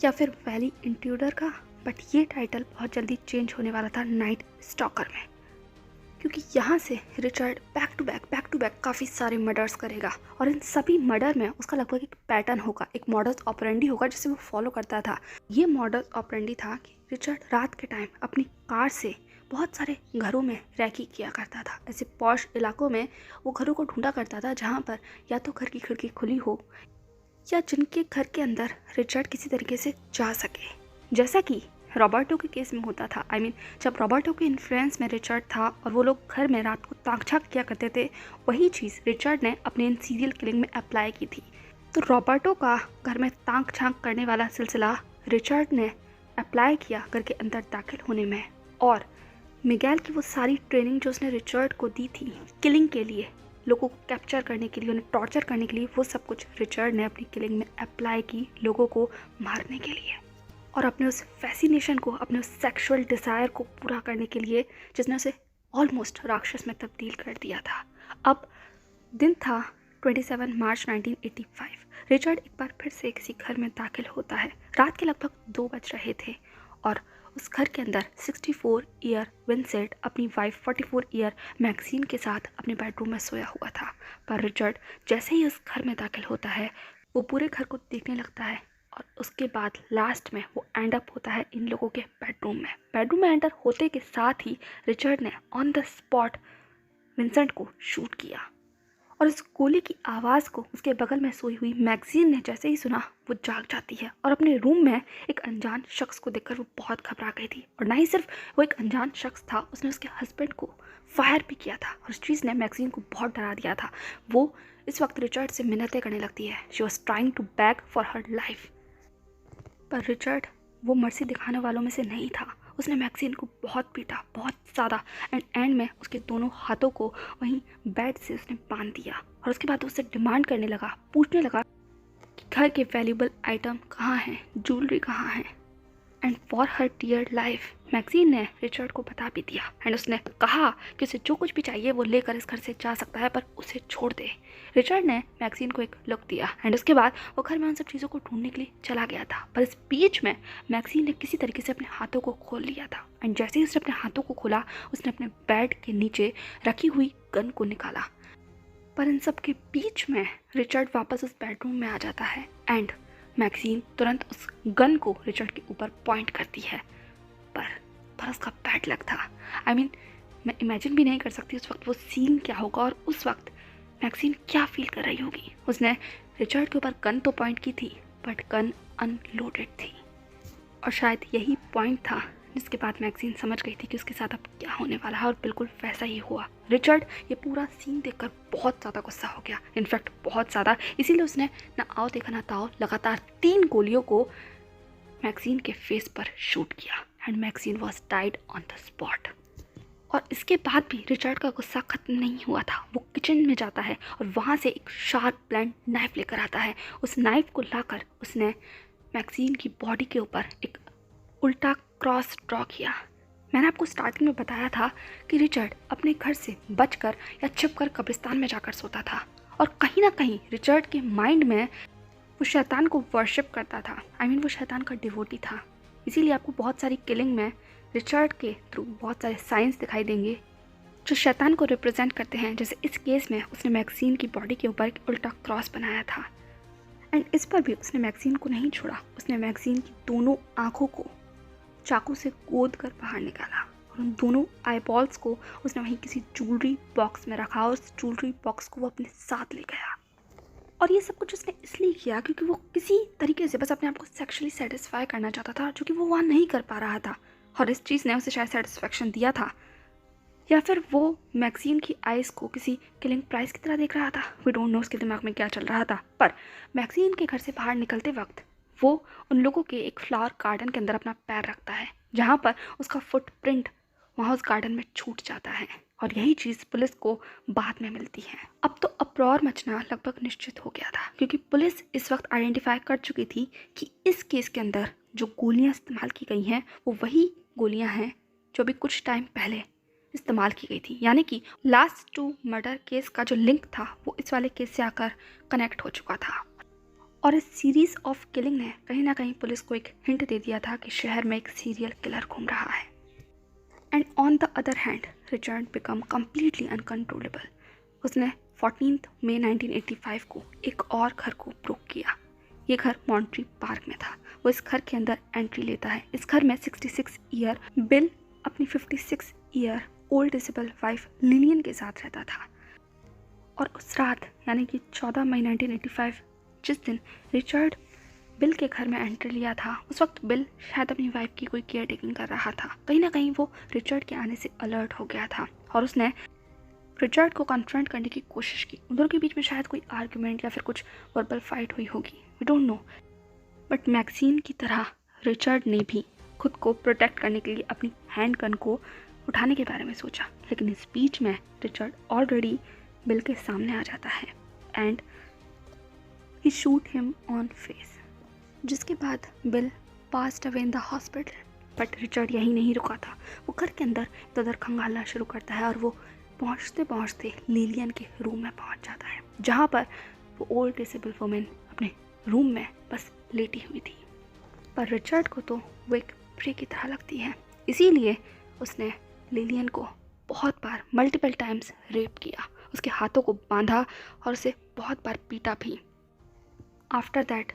या फिर वैली इंट्रूडर का। बट ये टाइटल बहुत जल्दी चेंज होने वाला था नाइट स्टॉकर में, क्योंकि यहाँ से रिचर्ड बैक टू बैक काफ़ी सारे मर्डर्स करेगा और इन सभी मर्डर में उसका लगभग एक पैटर्न होगा, एक मॉडस ऑपरेंडी होगा जिसे वो फॉलो करता था। ये मॉडस ऑपरेंडी था कि रिचर्ड रात के टाइम अपनी कार से बहुत सारे घरों में रैकी किया करता था। ऐसे पॉश इलाकों में वो घरों को ढूंढा करता था जहाँ पर या तो घर की खिड़की खुली हो या जिनके घर के अंदर रिचर्ड किसी तरीके से जा सके, जैसा कि रॉबर्टो के केस में होता था। जब रॉबर्टो के इन्फ्लुएंस में रिचर्ड था और वो लोग घर में रात को ताक-झाक किया करते थे, वही चीज़ रिचर्ड ने अपने इन सीरियल किलिंग में अप्लाई की थी। तो रॉबर्टो का घर में ताक-झाक करने वाला सिलसिला रिचर्ड ने अप्लाई किया घर के अंदर दाखिल होने में, और मिगेल की वो सारी ट्रेनिंग जो उसने रिचर्ड को दी थी किलिंग के लिए, लोगों को कैप्चर करने के लिए, उन्हें टॉर्चर करने के लिए, वो सब कुछ रिचर्ड ने अपनी किलिंग में अप्लाई की लोगों को मारने के लिए और अपने उस फैसिनेशन को, अपने उस सेक्सुअल डिज़ायर को पूरा करने के लिए जिसने उसे ऑलमोस्ट राक्षस में तब्दील कर दिया था। अब दिन था 27 मार्च 1985। रिचर्ड एक बार फिर से किसी घर में दाखिल होता है। रात के लगभग 2 बज रहे थे और उस घर के अंदर 64 ईयर विंसेंट अपनी वाइफ 44 ईयर मैक्सिन के साथ अपने बेडरूम में सोया हुआ था। पर रिचर्ड जैसे ही उस घर में दाखिल होता है वो पूरे घर को देखने लगता है और उसके बाद लास्ट में वो एंड अप होता है इन लोगों के बेडरूम में एंटर होते के साथ ही रिचर्ड ने ऑन द स्पॉट विंसेंट को शूट किया और उस गोली की आवाज़ को उसके बगल में सोई हुई मैक्सिन ने जैसे ही सुना वो जाग जाती है और अपने रूम में एक अनजान शख्स को देखकर वो बहुत घबरा गई थी। और ना ही सिर्फ वो एक अनजान शख्स था, उसने उसके हस्बैंड को फायर भी किया था और उस चीज़ ने मैक्सिन को बहुत डरा दिया था। वो इस वक्त रिचर्ड से मिन्नतें करने लगती है। She was trying to beg for her life. पर रिचर्ड वो मर्सी दिखाने वालों में से नहीं था। उसने मैक्सिन को बहुत पीटा, बहुत ज़्यादा, एंड में उसके दोनों हाथों को वहीं बेड से उसने बांध दिया और उसके बाद उससे डिमांड करने लगा, पूछने लगा कि घर के वैल्यूबल आइटम कहाँ हैं, ज्वेलरी कहाँ है। And for her dear life Maxine ने रिचर्ड को बता भी दिया एंड उसने कहा कि उसे जो कुछ भी चाहिए वो लेकर इस घर से जा सकता है पर उसे छोड़ दे। रिचर्ड ने मैक्सिन को एक लुक दिया एंड उसके बाद वो घर में उन सब चीज़ों को ढूंढने के लिए चला गया था। पर इस बीच में मैक्सिन ने किसी तरीके से अपने हाथों को खोल लिया था एंड जैसे ही उसने अपने हाथों को खोला उसने अपने बेड के नीचे रखी हुई गन को निकाला। पर इन सब के बीच में रिचर्ड वापस उस बेडरूम में आ जाता है एंड मैक्सिन तुरंत उस गन को रिचर्ड के ऊपर पॉइंट करती है। पर उसका बैड लक था। मैं इमेजिन भी नहीं कर सकती उस वक्त वो सीन क्या होगा और उस वक्त मैक्सिन क्या फील कर रही होगी। उसने रिचर्ड के ऊपर गन तो पॉइंट की थी बट गन अनलोडेड थी और शायद यही पॉइंट था जिसके बाद मैक्सिन समझ गई थी कि उसके साथ अब क्या होने वाला है और बिल्कुल वैसा ही हुआ। रिचर्ड ये पूरा सीन देखकर बहुत ज़्यादा गुस्सा हो गया, इनफैक्ट बहुत ज़्यादा। इसीलिए उसने ना आओ देखा ना ताओ लगातार 3 गोलियों को मैक्सिन के फेस पर शूट किया and Maxine was died on the spot. और इसके बाद भी रिचर्ड का गुस्सा खत्म नहीं हुआ था। वो किचन में जाता है और वहाँ से एक शार्प ब्लंट नाइफ लेकर आता है। उस नाइफ को लाकर उसने मैक्सिन की बॉडी के ऊपर एक उल्टा क्रॉस ड्रॉ किया। मैंने आपको स्टार्टिंग में बताया था कि रिचर्ड अपने घर से बचकर या छिपकर कब्रिस्तान में जाकर सोता था और कहीं ना कहीं रिचर्ड के माइंड में वो शैतान को वर्शिप करता था। वो शैतान का डिवोटी था। इसीलिए आपको बहुत सारी किलिंग में रिचर्ड के थ्रू बहुत सारे साइंस दिखाई देंगे जो शैतान को रिप्रेजेंट करते हैं। जैसे इस केस में उसने मैक्सिन की बॉडी के ऊपर एक उल्टा क्रॉस बनाया था एंड इस पर भी उसने मैक्सिन को नहीं छोड़ा। उसने मैक्सिन की दोनों आँखों को चाकू से गोद कर बाहर निकाला और उन दोनों आईबॉल्स को उसने वहीं किसी ज्वेलरी बॉक्स में रखा और उस ज्वेलरी बॉक्स को वो अपने साथ ले गया। और ये सब कुछ उसने इसलिए किया क्योंकि वो किसी तरीके से बस अपने आप को सेक्सुअली सेटिस्फाई करना चाहता था जो कि वो वहाँ नहीं कर पा रहा था और इस चीज़ ने उसे शायद सेटिस्फेक्शन दिया था, या फिर वो मैक्सिन की आइज़ को किसी किलिंग प्राइस की तरह देख रहा था। वी डोंट नो उसके दिमाग में क्या चल रहा था। पर मैक्सिन के घर से बाहर निकलते वक्त वो उन लोगों के एक फ्लावर गार्डन के अंदर अपना पैर रखता है जहाँ पर उसका फुटप्रिंट वहाँ उस गार्डन में छूट जाता है और यही चीज़ पुलिस को बाद में मिलती है। अब तो अप्रौर मचना लगभग निश्चित हो गया था क्योंकि पुलिस इस वक्त आइडेंटिफाई कर चुकी थी कि इस केस के अंदर जो गोलियां इस्तेमाल की गई हैं वो वही गोलियां हैं जो अभी कुछ टाइम पहले इस्तेमाल की गई थी। यानी कि लास्ट 2 मर्डर केस का जो लिंक था वो इस वाले केस से आकर कनेक्ट हो चुका था और इस सीरीज ऑफ किलिंग ने कहीं ना कहीं पुलिस को एक हिंट दे दिया था कि शहर में एक सीरियल किलर घूम रहा है। And on the other hand Richard become completely uncontrollable. उसने 14 मई 1985 को एक और घर को ब्रोक किया। ये घर मॉन्ट्री पार्क में था। वो इस घर के अंदर एंट्री लेता है। इस घर में 66 ईयर बिल अपनी 56 year old disable wife Lillian के साथ रहता था। और उस रात यानी कि 14 मई 1985 जिस दिन रिचर्ड बिल के घर में एंट्री लिया था उस वक्त बिल शायद अपनी वाइफ की कोई केयर टेकिंग कर रहा था। कहीं ना कहीं वो रिचर्ड के आने से अलर्ट हो गया था और उसने रिचर्ड को कन्फ्रंट करने की कोशिश की। उन दोनों के बीच में शायद कोई आर्ग्यूमेंट या फिर कुछ वर्बल फाइट हुई होगी, we don't know. But Maxine की तरह रिचर्ड ने भी खुद को प्रोटेक्ट करने के लिए अपनी हैंड गन को उठाने के बारे में सोचा, लेकिन इस बीच में रिचर्ड ऑलरेडी बिल के सामने आ जाता है and he shoot him on face, जिसके बाद bill passed away in the hospital. But Richard यही नहीं रुका था, वो घर के अंदर इधर उधर खंगालना शुरू करता है और वो पहुंचते पहुंचते लिलियन के रूम में पहुंच जाता है, जहां पर वो ओल्ड डिसेबल वुमेन अपने रूम में बस लेटी हुई थी। पर रिचर्ड को तो वो एक प्रे की तरह लगती है, इसीलिए उसने लिलियन को बहुत बार मल्टीपल टाइम्स रेप किया, उसके हाथों को बांधा और उसे बहुत बार पीटा भी। आफ्टर दैट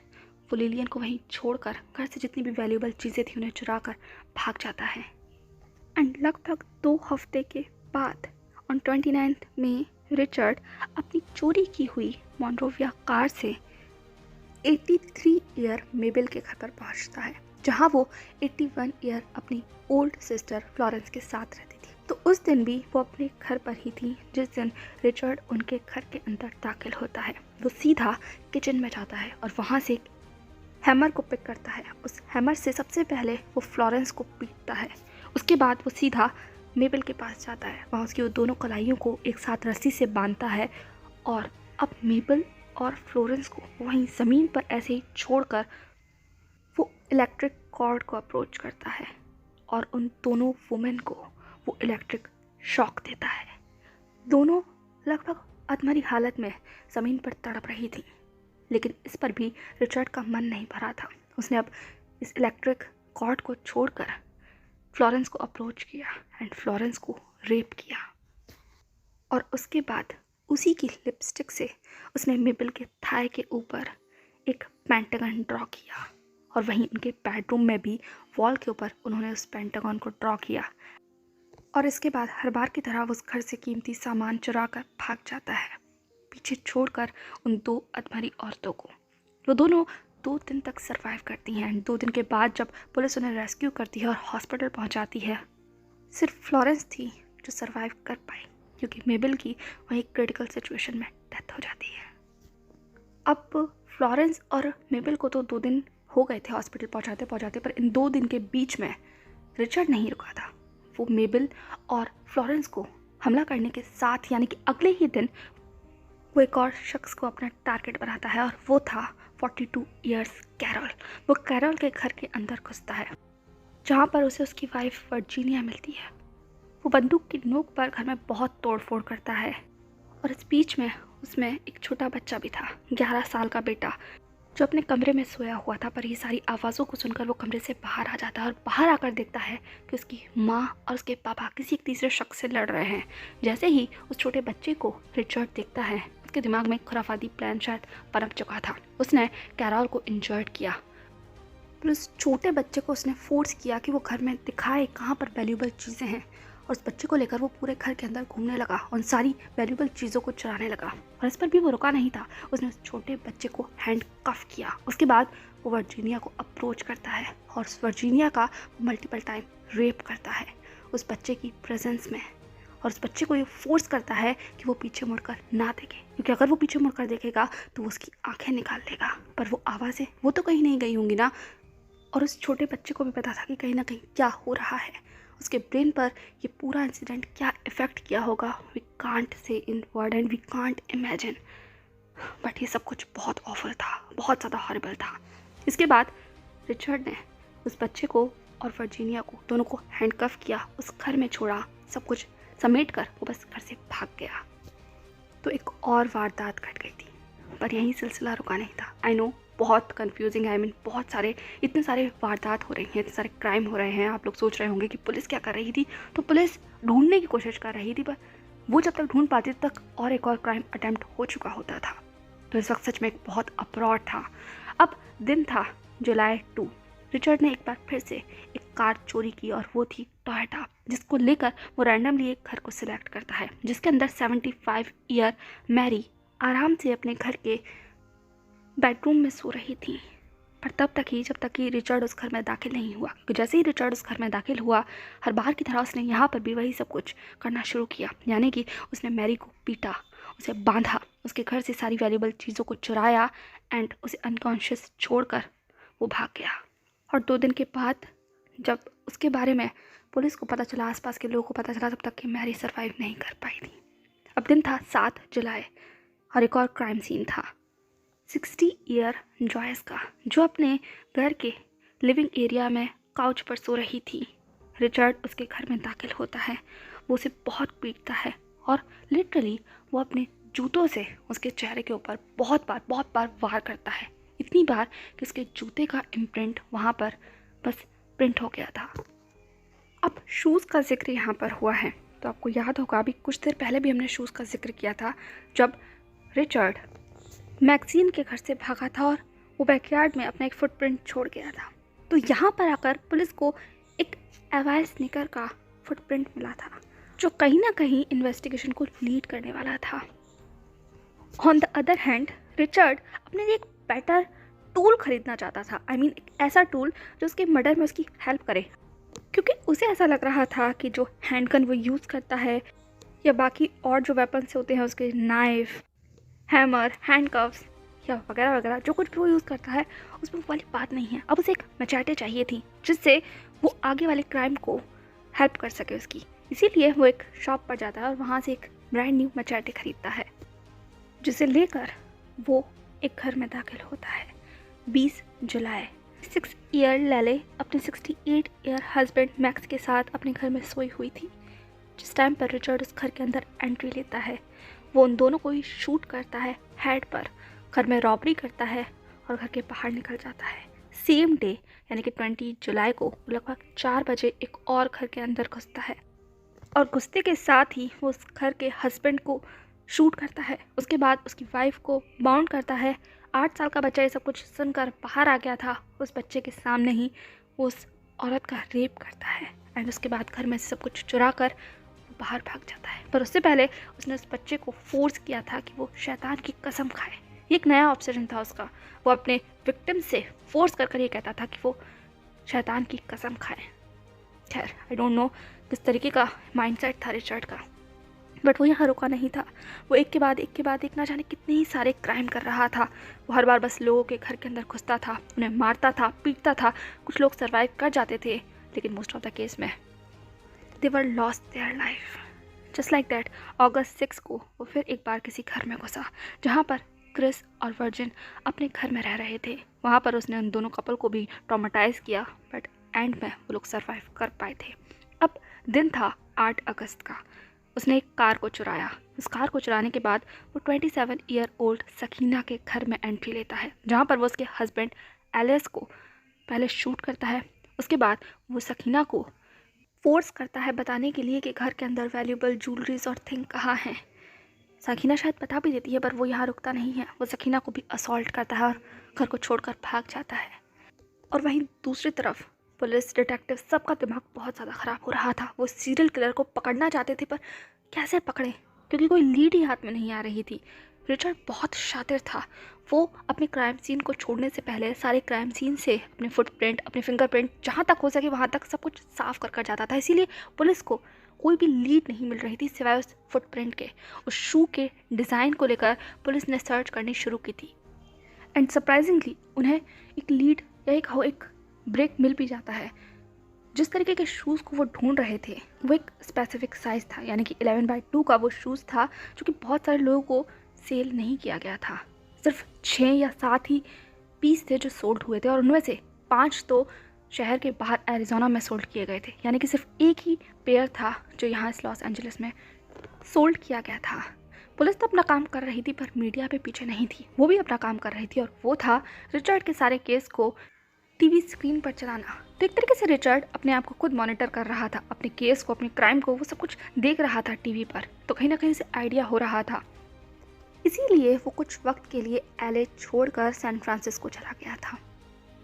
वो लिलियन को वहीं छोड़कर घर से जितनी भी वैल्यूएबल चीज़ें थी उन्हें चुरा कर भाग जाता है। एंड लगभग 2 हफ्ते के बाद ऑन 29 मई रिचर्ड अपनी चोरी की हुई मोन्रोविया कार से 83 ईयर मेबल के घर पर पहुंचता है, जहां वो 81 ईयर अपनी ओल्ड सिस्टर फ्लोरेंस के साथ रहती थी। तो उस दिन भी वो अपने घर पर ही थी जिस दिन रिचर्ड उनके घर के अंदर दाखिल होता है। वो सीधा किचन में जाता है और वहाँ से एक हैमर को पिक करता है। उस हैमर से सबसे पहले वो फ्लोरेंस को पीटता है, उसके बाद वो सीधा मेबल के पास जाता है, वहाँ उसकी वो दोनों कलाइयों को एक साथ रस्सी से बांधता है और अब मेबल और फ्लोरेंस को वहीं ज़मीन पर ऐसे ही छोड़कर वो इलेक्ट्रिक कॉर्ड को अप्रोच करता है और उन दोनों वुमेन को वो इलेक्ट्रिक शॉक देता है। दोनों लगभग अधमरी हालत में ज़मीन पर तड़प रही थी, लेकिन इस पर भी रिचर्ड का मन नहीं भरा था। उसने अब इस इलेक्ट्रिक कॉर्ड को छोड़कर फ्लोरेंस को अप्रोच किया एंड फ्लोरेंस को रेप किया और उसके बाद उसी की लिपस्टिक से उसने मेबल के थाई के ऊपर एक पेंटागन ड्रॉ किया और वहीं उनके बेडरूम में भी वॉल के ऊपर उन्होंने उस पेंटागन को ड्रॉ किया और इसके बाद हर बार की तरह उस घर से कीमती सामान चुरा कर भाग जाता है, पीछे छोड़कर उन 2 अधमरी औरतों को। वो दोनों 2 दिन तक सरवाइव करती हैं एंड 2 दिन के बाद जब पुलिस उन्हें रेस्क्यू करती है और हॉस्पिटल पहुंचाती है, सिर्फ फ्लोरेंस थी जो सरवाइव कर पाई, क्योंकि मेबल की वहीं क्रिटिकल सिचुएशन में डेथ हो जाती है। अब फ्लोरेंस और मेबल को तो 2 दिन हो गए थे हॉस्पिटल पहुंचाते पहुंचाते, पर इन 2 दिन के बीच में रिचर्ड नहीं रुका था। वो मेबल और फ्लोरेंस को हमला करने के साथ यानी कि अगले ही दिन वो एक और शख्स को अपना टारगेट बनाता है और वो था 42 इयर्स कैरल। वो कैरल के घर के अंदर घुसता है, जहाँ पर उसे उसकी वाइफ वर्जीनिया मिलती है। वो बंदूक की नोक पर घर में बहुत तोड़फोड़ करता है और इस बीच में उसमें एक छोटा बच्चा भी था, 11 साल का बेटा, जो अपने कमरे में सोया हुआ था। पर ये सारी आवाज़ों को सुनकर वो कमरे से बाहर आ जाता है और बाहर आकर देखता है कि उसकी माँ और उसके पापा किसी एक तीसरे शख्स से लड़ रहे हैं। जैसे ही उस छोटे बच्चे को रिचर्ड देखता है, उसके दिमाग में खुराफाती प्लान शायद पनप चुका था। उसने कैरल को इंजर्ड किया, पर उस छोटे बच्चे को उसने फोर्स किया कि वो घर में दिखाए कहाँ पर वैल्यूएबल चीज़ें हैं और उस बच्चे को लेकर वो पूरे घर के अंदर घूमने लगा, उन सारी वैल्यूएबल चीज़ों को चुराने लगा। और इस पर भी वो रुका नहीं था, उसने उस छोटे बच्चे को हैंड कफ किया। उसके बाद वो वर्जीनिया को अप्रोच करता है और उस वर्जीनिया का मल्टीपल टाइम रेप करता है उस बच्चे की प्रेजेंस में, और उस बच्चे को ये फोर्स करता है कि वो पीछे मुड़कर ना देखे, क्योंकि अगर वो पीछे मुड़कर देखेगा तो वो उसकी आंखें निकाल लेगा। पर वो आवाज़ें वो तो कहीं नहीं गई होंगी ना, और उस छोटे बच्चे को भी पता था कि कहीं ना कहीं क्या हो रहा है, उसके ब्रेन पर ये पूरा इंसिडेंट क्या इफ़ेक्ट किया होगा। We can't say in word and we can't imagine, but ये सब कुछ बहुत ऑफल था, बहुत ज़्यादा हॉरिबल था। इसके बाद रिचर्ड ने उस बच्चे को और वर्जीनिया को दोनों को हैंडकफ किया, उस घर में छोड़ा, सब कुछ समेट कर वो बस घर से भाग गया। तो एक और वारदात घट गई थी, पर यही सिलसिला रुका नहीं था। आई नो बहुत कंफ्यूजिंग है, आई मीन बहुत सारे इतने सारे वारदात हो रही हैं, इतने सारे क्राइम हो रहे हैं। आप लोग सोच रहे होंगे कि पुलिस क्या कर रही थी, तो पुलिस ढूंढने की कोशिश कर रही थी, पर वो जब तक ढूंढ पाती तक और एक और क्राइम अटेम्प्ट हो चुका होता था। तो इस वक्त सच में एक बहुत अपराध था। अब दिन था जुलाई 2। रिचर्ड ने एक बार फिर से एक कार चोरी की और वो थी टोयोटा, जिसको लेकर वो रैंडमली एक घर को सिलेक्ट करता है, जिसके अंदर 75 ईयर मैरी आराम से अपने घर के बेडरूम में सो रही थी। पर तब तक ही जब तक कि रिचर्ड उस घर में दाखिल नहीं हुआ, क्योंकि जैसे ही रिचर्ड उस घर में दाखिल हुआ, हर बार की तरह उसने यहाँ पर भी वही सब कुछ करना शुरू किया। यानी कि उसने मैरी को पीटा, उसे बांधा, उसके घर से सारी वैल्यूएबल चीज़ों को चुराया एंड उसे अनकॉन्शियस छोड़कर वो भाग गया। और 2 दिन के बाद जब उसके बारे में पुलिस को पता चला, आसपास के लोगों को पता चला, तब तक कि मैरी सर्वाइव नहीं कर पाई थी। अब दिन था 7 जुलाई और एक और क्राइम सीन था 60 ईयर जॉयस का, जो अपने घर के लिविंग एरिया में काउच पर सो रही थी। रिचर्ड उसके घर में दाखिल होता है, वो उसे बहुत पीटता है और लिटरली वो अपने जूतों से उसके चेहरे के ऊपर बहुत बार वार करता है, इतनी बार कि उसके जूते का इम्प्रिंट वहाँ पर बस प्रिंट हो गया था। अब शूज़ का जिक्र यहाँ पर हुआ है, तो आपको याद होगा अभी कुछ देर पहले भी हमने शूज़ का जिक्र किया था जब रिचर्ड मैक्सीन के घर से भागा था और वो बैकयार्ड में अपना एक फुटप्रिंट छोड़ गया था। तो यहाँ पर आकर पुलिस को एक एवाई स्नीकर का फुटप्रिंट मिला था, जो कहीं ना कहीं इन्वेस्टिगेशन को लीड करने वाला था। On the other hand Richard अपने लिए एक बेटर टूल खरीदना चाहता था, एक ऐसा टूल जो उसके मर्डर में उसकी हेल्प करे, क्योंकि उसे ऐसा लग रहा था कि जो हैंडगन वो यूज़ करता है या बाकी और जो वेपन्स होते हैं उसके नाइफ, हैमर, हैंडकफ्स या वगैरह वगैरह जो कुछ भी वो यूज़ करता है उसमें वो वाली बात नहीं है। अब उसे एक मचाटे चाहिए थी जिससे वो आगे वाले क्राइम को हेल्प कर सके उसकी। इसीलिए वो एक शॉप पर जाता है और वहाँ से एक ब्रांड न्यू मचाटे खरीदता है, जिसे लेकर वो एक घर में दाखिल होता है। 20 जुलाई 6 ईयर लैले अपने 68 ईयर हस्बैंड मैक्स के साथ अपने घर में सोई हुई थी। जिस टाइम पर रिचर्ड उस घर के अंदर एंट्री लेता है, वो उन दोनों को ही शूट करता है हेड पर, घर में रॉबरी करता है और घर के बाहर निकल जाता है। सेम डे यानी कि 20 जुलाई को लगभग 4 बजे एक और घर के अंदर घुसता है और घुसते के साथ ही वो उस घर के हस्बैंड को शूट करता है। उसके बाद उसकी वाइफ को बाउंड करता है। 8 साल का बच्चा ये सब कुछ सुनकर बाहर आ गया था। उस बच्चे के सामने ही उस औरत का रेप करता है एंड उसके बाद घर में से सब कुछ चुरा कर वो बाहर भाग जाता है। पर उससे पहले उसने उस बच्चे को फोर्स किया था कि वो शैतान की कसम खाए। ये एक नया ऑब्सेशन था उसका। वो अपने विक्टिम से फोर्स कर ये कहता था कि वो शैतान की कसम खाए। खैर आई डोंट नो किस तरीके का माइंडसेट था रिचर्ड का, बट वो यहाँ रुका नहीं था। वो एक के बाद एक ना जाने कितने ही सारे क्राइम कर रहा था। वो हर बार बस लोगों के घर के अंदर घुसता था, उन्हें मारता था, पीटता था। कुछ लोग सर्वाइव कर जाते थे, लेकिन मोस्ट ऑफ द केस में they were lost their life. Just like that अगस्त 6 को वो फिर एक बार किसी घर में घुसा जहाँ पर क्रिस और वर्जिन अपने घर में रह रहे थे। वहाँ पर उसने उन दोनों कपल को भी ट्रॉमेटाइज किया, बट एंड में वो लोग सर्वाइव कर पाए थे। अब दिन था 8 अगस्त का। उसने एक कार को चुराया। उस कार को चुराने के बाद वो 27 ईयर ओल्ड सकीना के घर में एंट्री लेता है, जहाँ पर वो उसके हस्बैंड एलिस को पहले शूट करता है। उसके बाद वो सकीना को फोर्स करता है बताने के लिए कि घर के अंदर वैल्यूबल ज्वेलरीज और थिंग कहाँ हैं। सकीना शायद बता भी देती है, पर वो यहाँ रुकता नहीं है। वो सकीना को भी असॉल्ट करता है और घर को छोड़कर भाग जाता है। और वहीं दूसरी तरफ पुलिस, डिटेक्टिव, सबका दिमाग बहुत ज़्यादा ख़राब हो रहा था। वो सीरियल किलर को पकड़ना चाहते थे, पर कैसे पकड़े, क्योंकि कोई लीड ही हाथ में नहीं आ रही थी। रिचर्ड बहुत शातिर था। वो अपने क्राइम सीन को छोड़ने से पहले सारे क्राइम सीन से अपने फुटप्रिंट, अपने फिंगरप्रिंट जहाँ तक हो सके वहाँ तक सब कुछ साफ कर जाता था। इसीलिए पुलिस को कोई भी लीड नहीं मिल रही थी सिवाय उस फुटप्रिंट के। उस शू के डिज़ाइन को लेकर पुलिस ने सर्च करनी शुरू की थी एंड सरप्राइजिंगली उन्हें एक लीड या एक ब्रेक मिल भी जाता है। जिस तरीके के शूज़ को वो ढूंढ रहे थे वो एक स्पेसिफिक साइज़ था, यानी कि 11/2 का वो शूज़ था, जो कि बहुत सारे लोगों को सेल नहीं किया गया था। सिर्फ 6 या 7 ही पीस थे जो सोल्ड हुए थे, और उनमें से 5 तो शहर के बाहर एरिज़ोना में सोल्ड किए गए थे। यानी कि सिर्फ एक ही पेयर था जो यहाँ इस लॉस एंजलिस में सोल्ड किया गया था। पुलिस तो अपना काम कर रही थी, पर मीडिया पे पीछे नहीं थी। वो भी अपना काम कर रही थी, और वो था रिचर्ड के सारे केस को टीवी स्क्रीन पर चलाना। तो एक तरीके से रिचर्ड अपने आप को खुद मॉनिटर कर रहा था, अपने केस को, अपने क्राइम को, वो सब कुछ देख रहा था टीवी पर। तो कहीं ना कहीं से आइडिया हो रहा था। इसीलिए वो कुछ वक्त के लिए एलए छोड़कर सैन फ्रांसिस्को चला गया था,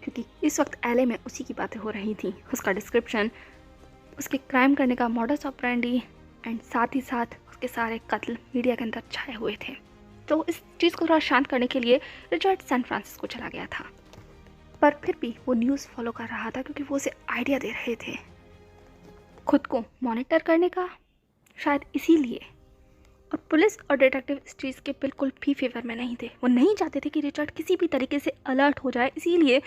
क्योंकि इस वक्त एलए में उसी की बातें हो रही थी। उसका डिस्क्रिप्शन, उसके क्राइम करने का मॉडस ऑपरेंडी एंड साथ ही साथ उसके सारे कत्ल मीडिया के अंदर छाए हुए थे। तो इस चीज़ को थोड़ा शांत करने के लिए रिचर्ड सैन फ्रांसिस्को चला गया था। पर फिर भी वो न्यूज़ फॉलो कर रहा था, क्योंकि वो उसे आइडिया दे रहे थे खुद को मॉनिटर करने का, शायद इसीलिए। और पुलिस और डिटेक्टिव इस चीज़ के बिल्कुल भी फेवर में नहीं थे। वो नहीं चाहते थे कि रिचर्ड किसी भी तरीके से अलर्ट हो जाए, इसीलिए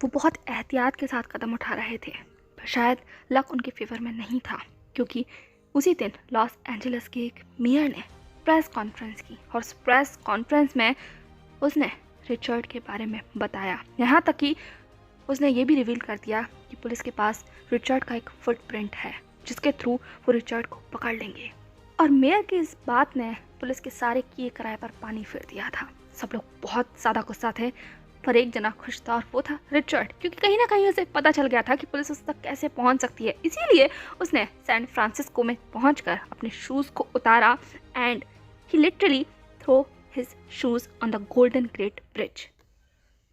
वो बहुत एहतियात के साथ कदम उठा रहे थे। पर शायद लक उनके फेवर में नहीं था, क्योंकि उसी दिन लॉस एंजलिस के एक मेयर ने प्रेस कॉन्फ्रेंस की और उस प्रेस कॉन्फ्रेंस में उसने रिचर्ड के बारे में बताया। यहाँ तक कि उसने ये भी रिवील कर दिया कि पुलिस के पास रिचर्ड का एक फुटप्रिंट है जिसके थ्रू वो रिचर्ड को पकड़ लेंगे। और मेयर की इस बात ने पुलिस के सारे किए कराए पर पानी फिर दिया था। सब लोग बहुत ज़्यादा गुस्सा थे, पर एक जना खुश था और वो था रिचर्ड, क्योंकि कहीं ना कहीं उसे पता चल गया था कि पुलिस उस तक कैसे पहुंच सकती है। इसीलिए उसने सैन फ्रांसिस्को में पहुंचकर अपने शूज़ को उतारा and he literally throw his shoes on the Golden Great Bridge.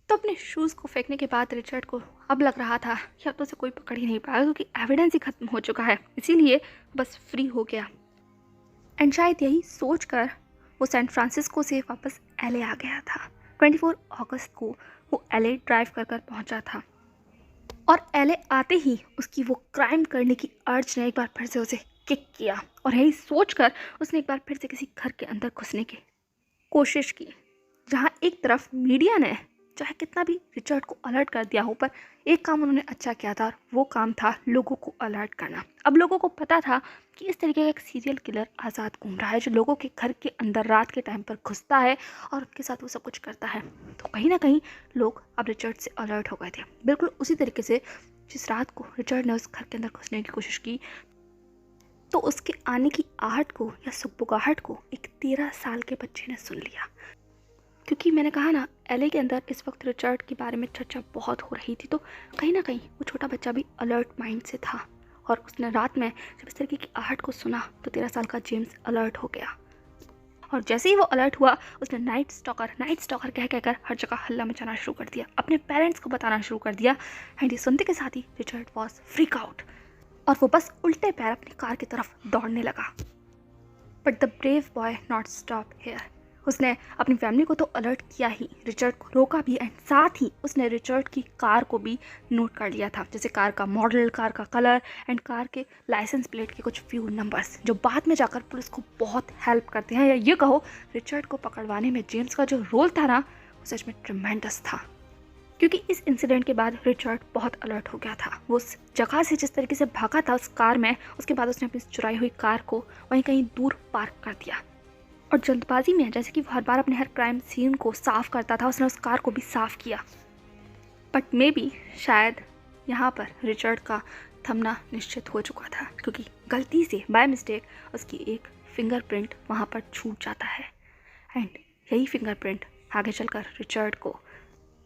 तो अपने शूज़ को फेंकने के बाद रिचर्ड को अब लग रहा था कि अब तो उसे कोई पकड़ ही नहीं पाएगा, क्योंकि एविडेंस ही खत्म हो चुका है। इसीलिए बस फ्री हो गया एंड शायद यही सोचकर वो सैन फ्रांसिस्को से वापस एलए आ गया था। 24 अगस्त को वो एलए ड्राइव कर पहुंचा था और एलए आते ही उसकी वो क्राइम करने की अर्ज ने एक बार फिर से उसे किक किया और यही सोचकर उसने एक बार फिर से किसी घर के अंदर घुसने की कोशिश की, जहां एक तरफ मीडिया ने चाहे कितना भी रिचर्ड को अलर्ट कर दिया हो, पर एक काम उन्होंने अच्छा किया था और वो काम था लोगों को अलर्ट करना। अब लोगों को पता था कि इस तरीके का एक सीरियल किलर आज़ाद घूम रहा है जो लोगों के घर के अंदर रात के टाइम पर घुसता है और उनके साथ वो सब कुछ करता है। तो कहीं ना कहीं लोग अब रिचर्ड से अलर्ट हो गए थे, बिल्कुल उसी तरीके से जिस रात को रिचर्ड ने उस घर के अंदर घुसने की कोशिश की। तो उसके आने की आहट को या सुगबुगाहट को एक 13 साल के बच्चे ने सुन लिया, क्योंकि मैंने कहा ना एलए के अंदर इस वक्त रिचर्ड के बारे में चर्चा बहुत हो रही थी। तो कहीं ना कहीं वो छोटा बच्चा भी अलर्ट माइंड से था और उसने रात में जब इस तरीके की आहट को सुना तो 13 साल का जेम्स अलर्ट हो गया। और जैसे ही वो अलर्ट हुआ उसने नाइट स्टॉकर कहकर हर जगह हल्ला मचाना शुरू कर दिया, अपने पेरेंट्स को बताना शुरू कर दिया। एंड ये सुनते के साथ ही रिचर्ड वॉज फ्रीक आउट और वो बस उल्टे पैर अपनी कार की तरफ दौड़ने लगा। But the brave boy not stop hair. उसने अपनी फैमिली को तो अलर्ट किया ही, रिचर्ड को रोका भी एंड साथ ही उसने रिचर्ड की कार को भी नोट कर लिया था, जैसे कार का मॉडल, कार का कलर एंड कार के लाइसेंस प्लेट के कुछ फ्यू नंबर्स, जो बाद में जाकर पुलिस को बहुत हेल्प करते हैं। या ये कहो रिचर्ड को पकड़वाने में जेम्स का जो रोल था ना वो सच में ट्रिमेंडस था, क्योंकि इस इंसिडेंट के बाद रिचर्ड बहुत अलर्ट हो गया था। वो उस जगह से जिस तरीके से भागा था उस कार में, उसके बाद उसने अपनी चुराई हुई कार को वहीं कहीं दूर पार्क कर दिया और जल्दबाजी में जैसे कि वो हर बार अपने हर क्राइम सीन को साफ़ करता था, उसने उस कार को भी साफ़ किया। बट मे बी शायद यहाँ पर रिचर्ड का थमना निश्चित हो चुका था, क्योंकि गलती से बाय मिस्टेक उसकी एक फिंगरप्रिंट वहाँ पर छूट जाता है एंड यही फिंगरप्रिंट आगे चलकर रिचर्ड को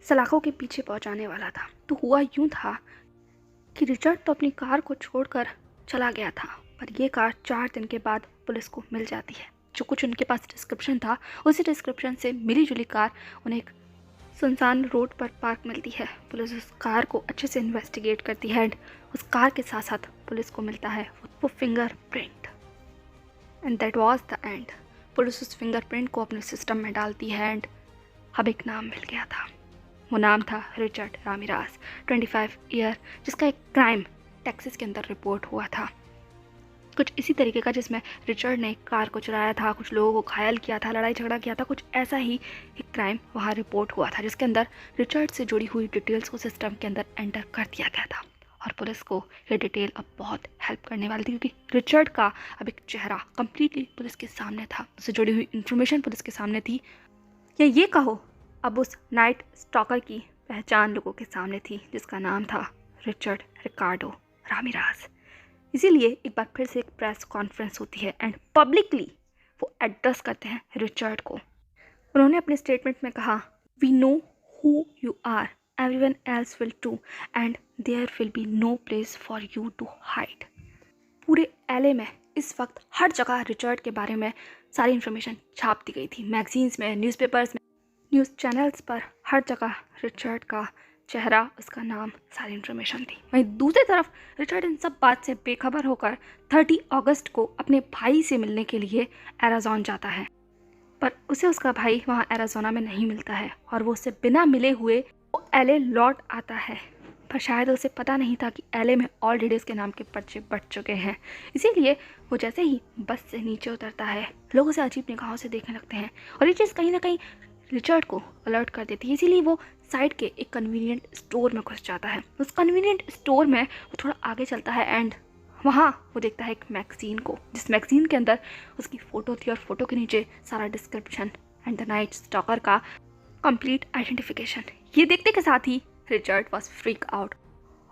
सलाखों के पीछे पहुँचाने वाला था। तो हुआ यूँ था कि रिचर्ड तो अपनी कार को छोड़कर चला गया था, पर ये कार 4 दिन के बाद पुलिस को मिल जाती है। जो कुछ उनके पास डिस्क्रिप्शन था उसी डिस्क्रिप्शन से मिली जुली कार उन्हें एक सुनसान रोड पर पार्क मिलती है। पुलिस उस कार को अच्छे से इन्वेस्टिगेट करती है एंड उस कार के साथ साथ पुलिस को मिलता है वो fingerprint and that was the end. Police उस फिंगरप्रिंट को अपने सिस्टम में डालती है एंड अब एक नाम मिल गया था। वो नाम था रिचर्ड रामिरेज, 25 ईयर, जिसका एक क्राइम टेक्सास के अंदर रिपोर्ट हुआ था, कुछ इसी तरीके का, जिसमें रिचर्ड ने एक कार को चुराया था, कुछ लोगों को घायल किया था, लड़ाई झगड़ा किया था, कुछ ऐसा ही एक क्राइम वहाँ रिपोर्ट हुआ था, जिसके अंदर रिचर्ड से जुड़ी हुई डिटेल्स को सिस्टम के अंदर एंटर कर दिया गया था। और पुलिस को ये डिटेल अब बहुत हेल्प करने वाली थी, क्योंकि रिचर्ड का अब एक चेहरा कम्प्लीटली पुलिस के सामने था, उससे जुड़ी हुई इन्फॉर्मेशन पुलिस के सामने थी, या ये कहो अब उस नाइट स्टॉकर की पहचान लोगों के सामने थी, जिसका नाम था रिचर्ड रिकार्डो रामिरेज। इसीलिए एक बार फिर से एक प्रेस कॉन्फ्रेंस होती है एंड पब्लिकली वो एड्रेस करते हैं रिचर्ड को। उन्होंने अपने स्टेटमेंट में कहा, we know who you are, everyone else will too and there will be no place for you to hide. पूरे एलए में इस वक्त हर जगह रिचर्ड के बारे में सारी इन्फॉर्मेशन छाप दी गई थी, मैगजीन्स में, न्यूज़पेपर्स में, न्यूज़ चैनल्स पर, हर जगह रिचर्ड का चेहरा, उसका नाम, सारी इन्फॉर्मेशन थी। वहीं दूसरी तरफ रिचर्ड इन सब बात से बेखबर होकर 30 अगस्त को अपने भाई से मिलने के लिए एरिज़ोना जाता है, पर उसे उसका भाई वहाँ एरिज़ोना में नहीं मिलता है और वो उससे बिना मिले हुए वो एलए लौट आता है। पर शायद उसे पता नहीं था कि एलए में ऑलरेडी उसके नाम के पर्चे बढ़ चुके हैं। इसीलिए वो जैसे ही बस से नीचे उतरता है लोग उसे अजीब निगाहों से देखने लगते हैं और ये चीज़ कहीं ना कहीं रिचर्ड को अलर्ट कर देती है। इसीलिए वो साइड के एक कन्वीनियंट स्टोर में घुस जाता है। उस कन्वीनियंट स्टोर में वो थोड़ा आगे चलता है एंड वहाँ वो देखता है एक मैगज़ीन को, जिस मैगज़ीन के अंदर उसकी फ़ोटो थी और फोटो के नीचे सारा description and the night stalker का कंप्लीट आइडेंटिफिकेशन। ये देखते के साथ ही रिचर्ड वॉज फ्रीक आउट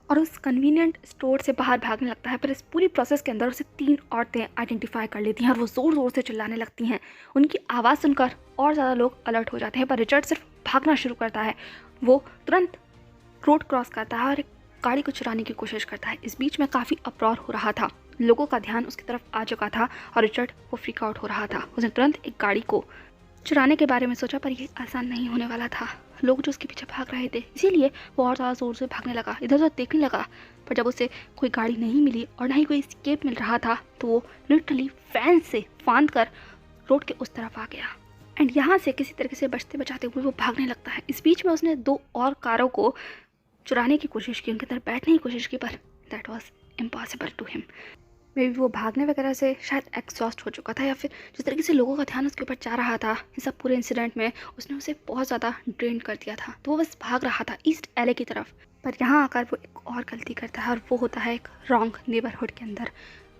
और उस कन्वीनियंट स्टोर से बाहर भागने लगता है। पर इस पूरी प्रोसेस के अंदर उसे 3 औरतें आइडेंटिफाई कर लेती हैं और वो ज़ोर ज़ोर से चिल्लाने लगती हैं। उनकी आवाज़ सुनकर और ज़्यादा लोग अलर्ट हो जाते हैं, पर रिचर्ड सिर्फ भागना शुरू करता है। वो तुरंत रोड क्रॉस करता है और एक गाड़ी को चुराने की कोशिश करता है। इस बीच में काफ़ी अपराध हो रहा था, लोगों का ध्यान उसकी तरफ आ चुका था और रिचर्ड वो फ्रीक आउट हो रहा था। उसने तुरंत एक गाड़ी को चुराने के बारे में सोचा, पर यह आसान नहीं होने वाला था। लोग जो उसके पीछे भाग रहे थे, इसीलिए वो और ज़्यादा ज़ोर से भागने लगा, इधर उधर देखने लगा। पर जब उसे कोई गाड़ी नहीं मिली और ना ही कोई एस्केप मिल रहा था, तो वो लिटरली फैन से फांद कर रोड के उस तरफ आ गया एंड यहाँ से किसी तरीके से बचते बचाते हुए वो भागने लगता है। इस बीच में उसने 2 और कारों को चुराने की कोशिश की, उनके अंदर बैठने की कोशिश की, पर that was impossible to him. Maybe वो भागने वगैरह से शायद एग्जॉस्ट हो चुका था, या फिर जिस तरीके से लोगों का ध्यान उसके ऊपर जा रहा था इस सब पूरे इंसिडेंट में, उसने उसे बहुत ज़्यादा ड्रेन कर दिया था। तो वो बस भाग रहा था ईस्ट एलए की तरफ। पर यहाँ आकर वो एक और गलती करता है और वो होता है एक रॉन्ग नेबरहुड के अंदर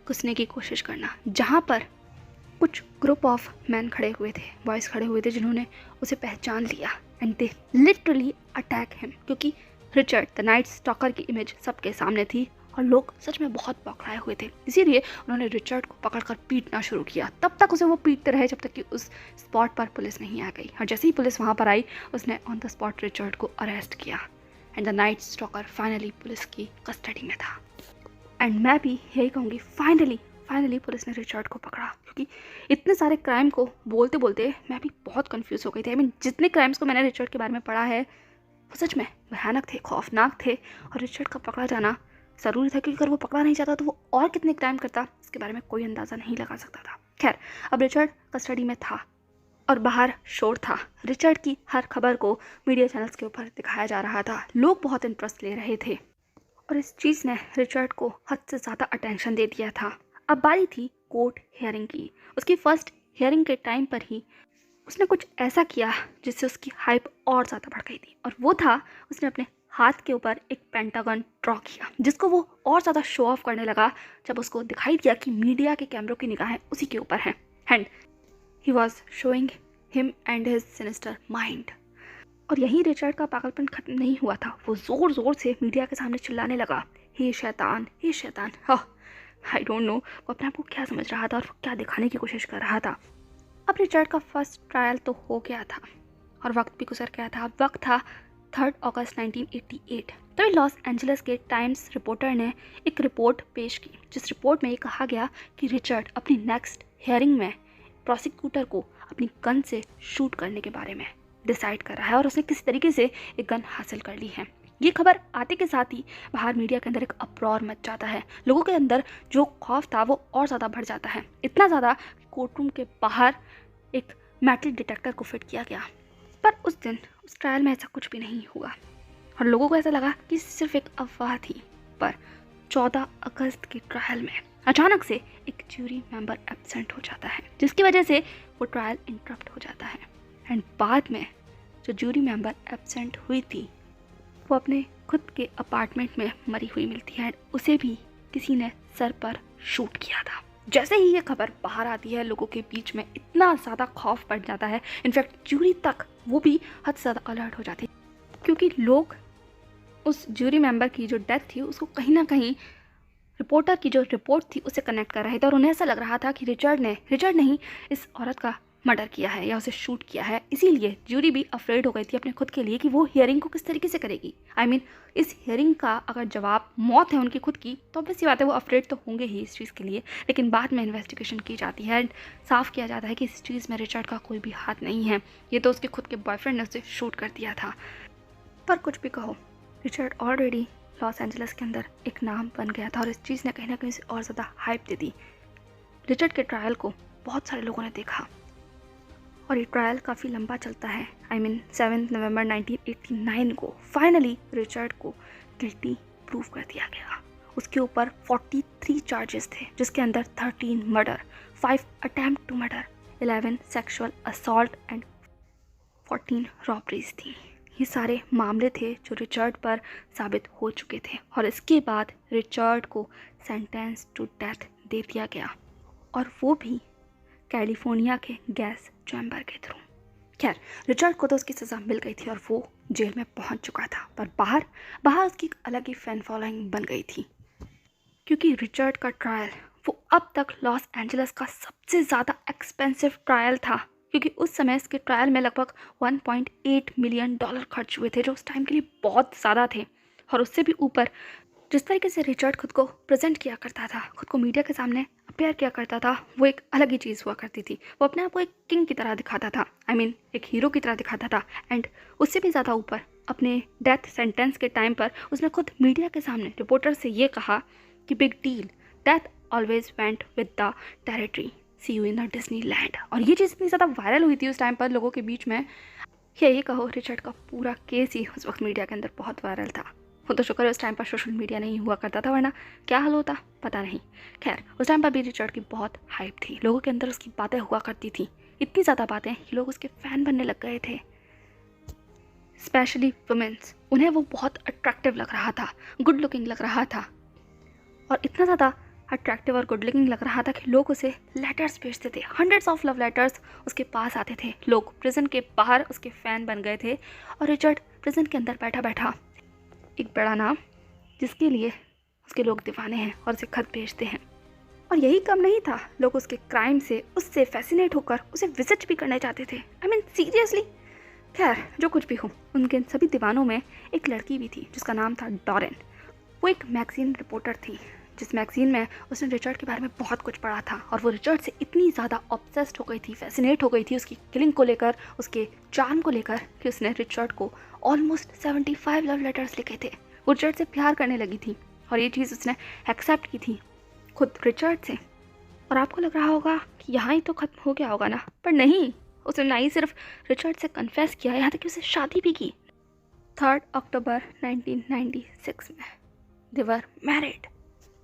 घुसने की कोशिश करना, जहाँ पर कुछ ग्रुप ऑफ मैन खड़े हुए थे, बॉयज़ खड़े हुए थे, जिन्होंने उसे पहचान लिया and they literally attack him, क्योंकि रिचर्ड द नाइट स्टॉकर की इमेज सबके सामने थी और लोग सच में बहुत पकड़ाए हुए थे। इसीलिए उन्होंने रिचर्ड को पकड़कर पीटना शुरू किया। तब तक उसे वो पीटते रहे जब तक कि उस स्पॉट पर पुलिस नहीं आ गई, और जैसे ही पुलिस वहाँ पर आई उसने ऑन द स्पॉट रिचर्ड को अरेस्ट किया and the night stalker finally police की कस्टडी में था। एंड मैं भी यही कहूँगी, फाइनली पुलिस ने रिचर्ड को पकड़ा, क्योंकि इतने सारे क्राइम को बोलते बोलते मैं भी बहुत कंफ्यूज हो गई थी। जितने क्राइम्स को मैंने रिचर्ड के बारे में पढ़ा है वो सच में भयानक थे, खौफनाक थे, और रिचर्ड का पकड़ा जाना ज़रूरी था, क्योंकि अगर वो पकड़ा नहीं जाता तो वो और कितने क्राइम करता इसके बारे में कोई अंदाज़ा नहीं लगा सकता था। खैर, अब रिचर्ड कस्टडी में था और बाहर शोर था। रिचर्ड की हर खबर को मीडिया चैनल्स के ऊपर दिखाया जा रहा था, लोग बहुत इंटरेस्ट ले रहे थे और इस चीज़ ने रिचर्ड को हद से ज़्यादा अटेंशन दे दिया था। अब बारी थी कोर्ट हियरिंग की। उसकी फर्स्ट हियरिंग के टाइम पर ही उसने कुछ ऐसा किया जिससे उसकी हाइप और ज़्यादा बढ़ गई थी, और वो था उसने अपने हाथ के ऊपर एक पेंटागन ड्रॉ किया, जिसको वो और ज़्यादा शो ऑफ करने लगा जब उसको दिखाई दिया कि मीडिया के कैमरों की निगाहें उसी के ऊपर हैं and he was showing him and his sinister mind. और यही रिचर्ड का पागलपन खत्म नहीं हुआ था, वो ज़ोर ज़ोर से मीडिया के सामने चिल्लाने लगा, हे शैतान, हे शैतान। आई डोंट नो वो अपने आप को क्या समझ रहा था और क्या दिखाने की कोशिश कर रहा था। अब रिचर्ड का फर्स्ट ट्रायल तो हो गया था और वक्त भी गुजर गया था। वक्त था 3 अगस्त 1988। तभी लॉस एंजलिस के टाइम्स रिपोर्टर ने एक रिपोर्ट पेश की, जिस रिपोर्ट में ये कहा गया कि रिचर्ड अपनी नेक्स्ट हियरिंग में प्रोसिक्यूटर को अपनी गन से शूट करने के बारे में डिसाइड कर रहा है और उसने किसी तरीके से एक गन हासिल कर ली है। ये खबर आते के साथ ही बाहर मीडिया के अंदर एक अपरौर मच जाता है। लोगों के अंदर जो खौफ था वो और ज़्यादा बढ़ जाता है, इतना ज़्यादा कोर्टरूम के बाहर एक मेटल डिटेक्टर को फिट किया गया। पर उस दिन उस ट्रायल में ऐसा कुछ भी नहीं हुआ और लोगों को ऐसा लगा कि सिर्फ एक अफवाह थी। पर 14 अगस्त की ट्रायल में अचानक से एक ज्यूरी मेंबर एब्सेंट हो जाता है, जिसकी वजह से वो ट्रायल इंटरप्ट हो जाता है एंड बाद में जो ज्यूरी मेंबर एब्सेंट हुई थी वो अपने खुद के अपार्टमेंट में मरी हुई मिलती है। उसे भी किसी ने सर पर शूट किया था। जैसे ही ये खबर बाहर आती है, लोगों के बीच में इतना ज़्यादा खौफ बढ़ जाता है, इनफैक्ट ज्यूरी तक वो भी हद से ज़्यादा अलर्ट हो जाती है, क्योंकि लोग उस ज्यूरी मेंबर की जो डेथ थी उसको कहीं ना कहीं रिपोर्टर की जो रिपोर्ट थी उससे कनेक्ट कर रहे थे और उन्हें ऐसा लग रहा था कि रिचर्ड नहीं इस औरत का मर्डर किया है या उसे शूट किया है। इसीलिए ज्यूरी भी अफ्रेड हो गई थी अपने खुद के लिए कि वो हियरिंग को किस तरीके से करेगी। इस हियरिंग का अगर जवाब मौत है उनकी खुद की, तो ऑब्वियस सी बात है वो अफ्रेड तो होंगे ही इस चीज़ के लिए। लेकिन बाद में इन्वेस्टिगेशन की जाती है एंड साफ किया जाता है कि इस चीज़ में रिचर्ड का कोई भी हाथ नहीं है, ये तो उसके खुद के बॉयफ्रेंड ने उसे शूट कर दिया था। पर कुछ भी कहो, रिचर्ड ऑलरेडी लॉस एंजलिस के अंदर एक नाम बन गया था और इस चीज़ ने कहीं ना कहीं से और ज़्यादा हाइप दे दी। रिचर्ड के ट्रायल को बहुत सारे लोगों ने देखा और ये ट्रायल काफ़ी लंबा चलता है। 7 नवंबर 1989 को फाइनली रिचर्ड को गिल्टी प्रूव कर दिया गया। उसके ऊपर 43 चार्जेस थे, जिसके अंदर 13 murder, 5 attempt to murder, 11 sexual assault and 14 robberies थी। ये सारे मामले थे जो रिचर्ड पर साबित हो चुके थे और इसके बाद रिचर्ड को सेंटेंस टू डेथ दे दिया गया, और वो भी कैलिफोर्निया के गैस चैम्बर के थ्रू। खैर, रिचर्ड को तो उसकी सज़ा मिल गई थी और वो जेल में पहुंच चुका था, पर बाहर उसकी अलग ही फैन फॉलोइंग बन गई थी, क्योंकि रिचर्ड का ट्रायल वो अब तक लॉस एंजलिस का सबसे ज़्यादा एक्सपेंसिव ट्रायल था, क्योंकि उस समय इसके ट्रायल में लगभग 1.8 मिलियन डॉलर खर्च हुए थे, जो उस टाइम के लिए बहुत ज़्यादा थे। और उससे भी ऊपर जिस तरीके से रिचर्ड खुद को प्रेजेंट किया करता था, खुद को मीडिया के सामने अपेयर किया करता था, वो एक अलग ही चीज़ हुआ करती थी। वो अपने आप को एक किंग की तरह दिखाता था, एक हीरो की तरह दिखाता था। एंड उससे भी ज़्यादा ऊपर अपने डेथ सेंटेंस के टाइम पर उसने खुद मीडिया के सामने रिपोर्टर से ये कहा कि big deal, death always went with the territory, see you in the Disneyland. और ये चीज़ इतनी ज़्यादा वायरल हुई थी उस टाइम पर लोगों के बीच में, ये कहो रिचर्ड का पूरा केस ही उस वक्त मीडिया के अंदर बहुत वायरल था। वो तो शुक्र है उस टाइम पर सोशल मीडिया नहीं हुआ करता था, वरना क्या हाल होता पता नहीं। खैर, उस टाइम पर भी रिचर्ड की बहुत हाइप थी, लोगों के अंदर उसकी बातें हुआ करती थी, इतनी ज़्यादा बातें कि लोग उसके फ़ैन बनने लग गए थे, स्पेशली वुमेन्स। उन्हें वो बहुत अट्रैक्टिव लग रहा था, गुड लुकिंग लग रहा था, और इतना ज़्यादा अट्रैक्टिव और गुड लुकिंग लग रहा था कि लोग उसे लेटर्स भेजते थे, हंड्रेड्स ऑफ लव लेटर्स उसके पास आते थे। लोग प्रिजन के बाहर उसके फ़ैन बन गए थे, और रिचर्ड प्रिजन के अंदर बैठा बैठा एक बड़ा नाम जिसके लिए उसके लोग दीवाने हैं और उसे खत भेजते हैं। और यही कम नहीं था, लोग उसके क्राइम से उससे फैसिनेट होकर उसे विजिट भी करना चाहते थे। सीरियसली। खैर, जो कुछ भी हो, उनके सभी दीवानों में एक लड़की भी थी जिसका नाम था डॉरेन। वो एक मैगज़ीन रिपोर्टर थी, जिस मैगज़ीन में उसने रिचर्ड के बारे में बहुत कुछ पढ़ा था, और वो रिचर्ड से इतनी ज़्यादा ऑब्सेस्ड हो गई थी, फैसिनेट हो गई थी उसकी किलिंग को लेकर, उसके चार्म को लेकर, कि उसने रिचर्ड को ऑलमोस्ट 75 लव लेटर्स लिखे थे। वो रिचर्ड से प्यार करने लगी थी, और ये चीज़ उसने एक्सेप्ट की थी खुद रिचर्ड से। और आपको लग रहा होगा कि यहाँ ही तो ख़त्म हो गया होगा ना, पर नहीं, उसने ना ही सिर्फ रिचर्ड से कन्फेस किया, यहाँ तक कि उसे शादी भी की। 3 अक्टूबर 1996 में दे वर मैरिड,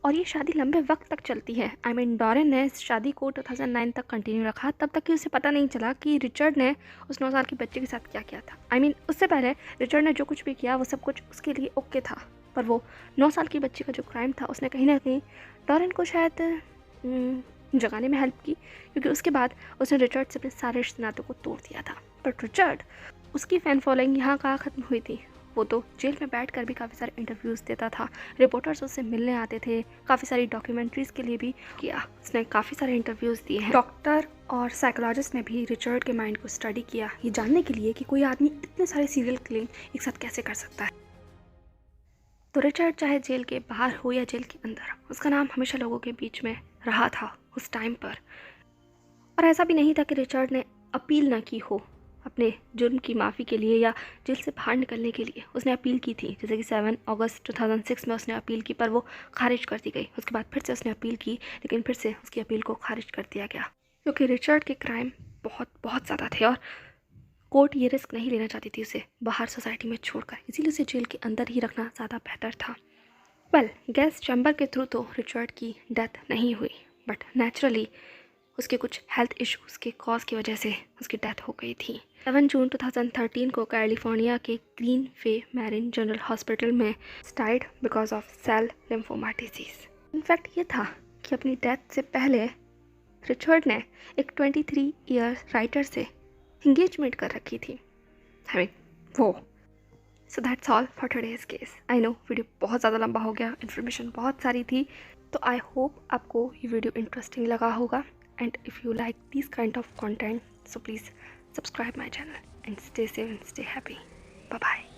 और ये शादी लंबे वक्त तक चलती है। डॉरेन ने इस शादी को 2009 तक कंटिन्यू रखा, तब तक कि उसे पता नहीं चला कि रिचर्ड ने उस 9 साल के बच्चे के साथ क्या किया था। उससे पहले रिचर्ड ने जो कुछ भी किया वो सब कुछ उसके लिए ओके था, पर वो 9 साल की बच्ची का जो क्राइम था, उसने कहीं ना कहीं डॉरेन को शायद जगाने में हेल्प की, क्योंकि उसके बाद उसने रिचर्ड से अपने सारे रिश्तेनातों को तोड़ दिया था। बट रिचर्ड, उसकी फ़ैन फॉलोइंग यहाँ कहाँ ख़त्म हुई थी, वो तो जेल में बैठकर भी काफ़ी सारे इंटरव्यूज़ देता था, रिपोर्टर्स उससे मिलने आते थे, काफ़ी सारी डॉक्यूमेंट्रीज़ के लिए भी किया उसने, काफ़ी सारे इंटरव्यूज़ दिए हैं। डॉक्टर और साइकोलॉजिस्ट ने भी रिचर्ड के माइंड को स्टडी किया, ये जानने के लिए कि कोई आदमी इतने सारे सीरियल किलिंग एक साथ कैसे कर सकता है। तो रिचर्ड चाहे जेल के बाहर हो या जेल के अंदर, उसका नाम हमेशा लोगों के बीच में रहा था उस टाइम पर। और ऐसा भी नहीं था कि रिचर्ड ने अपील ना की हो अपने जुर्म की माफ़ी के लिए या जेल से बाहर निकलने के लिए। उसने अपील की थी, जैसे कि 7 अगस्त 2006 में उसने अपील की, पर वो खारिज कर दी गई। उसके बाद फिर से उसने अपील की, लेकिन फिर से उसकी अपील को खारिज कर दिया गया, क्योंकि रिचर्ड के क्राइम बहुत ज़्यादा थे, और कोर्ट ये रिस्क नहीं लेना चाहती थी उसे बाहर सोसाइटी में छोड़कर, इसीलिए उसे जेल के अंदर ही रखना ज़्यादा बेहतर था। गैस चैम्बर के थ्रू तो रिचर्ड की डेथ नहीं हुई, बट नेचुरली उसके कुछ हेल्थ इश्यूज़ के कॉज की वजह से उसकी डेथ हो गई थी। 7 जून 2013 को कैलिफोर्निया के Green Way Marin General Hospital में died because of cell lymphoma disease. In fact ये था कि अपनी डेथ से पहले रिचर्ड ने एक 23 ईयर राइटर से इंगेजमेंट कर रखी थी। वो so that's all for today's case. I know video बहुत ज़्यादा लंबा हो गया, इन्फॉर्मेशन बहुत सारी थी, तो आई होप आपको ये वीडियो इंटरेस्टिंग लगा होगा। And if you like these kind of content, so please subscribe my channel and stay safe and stay happy. Bye bye.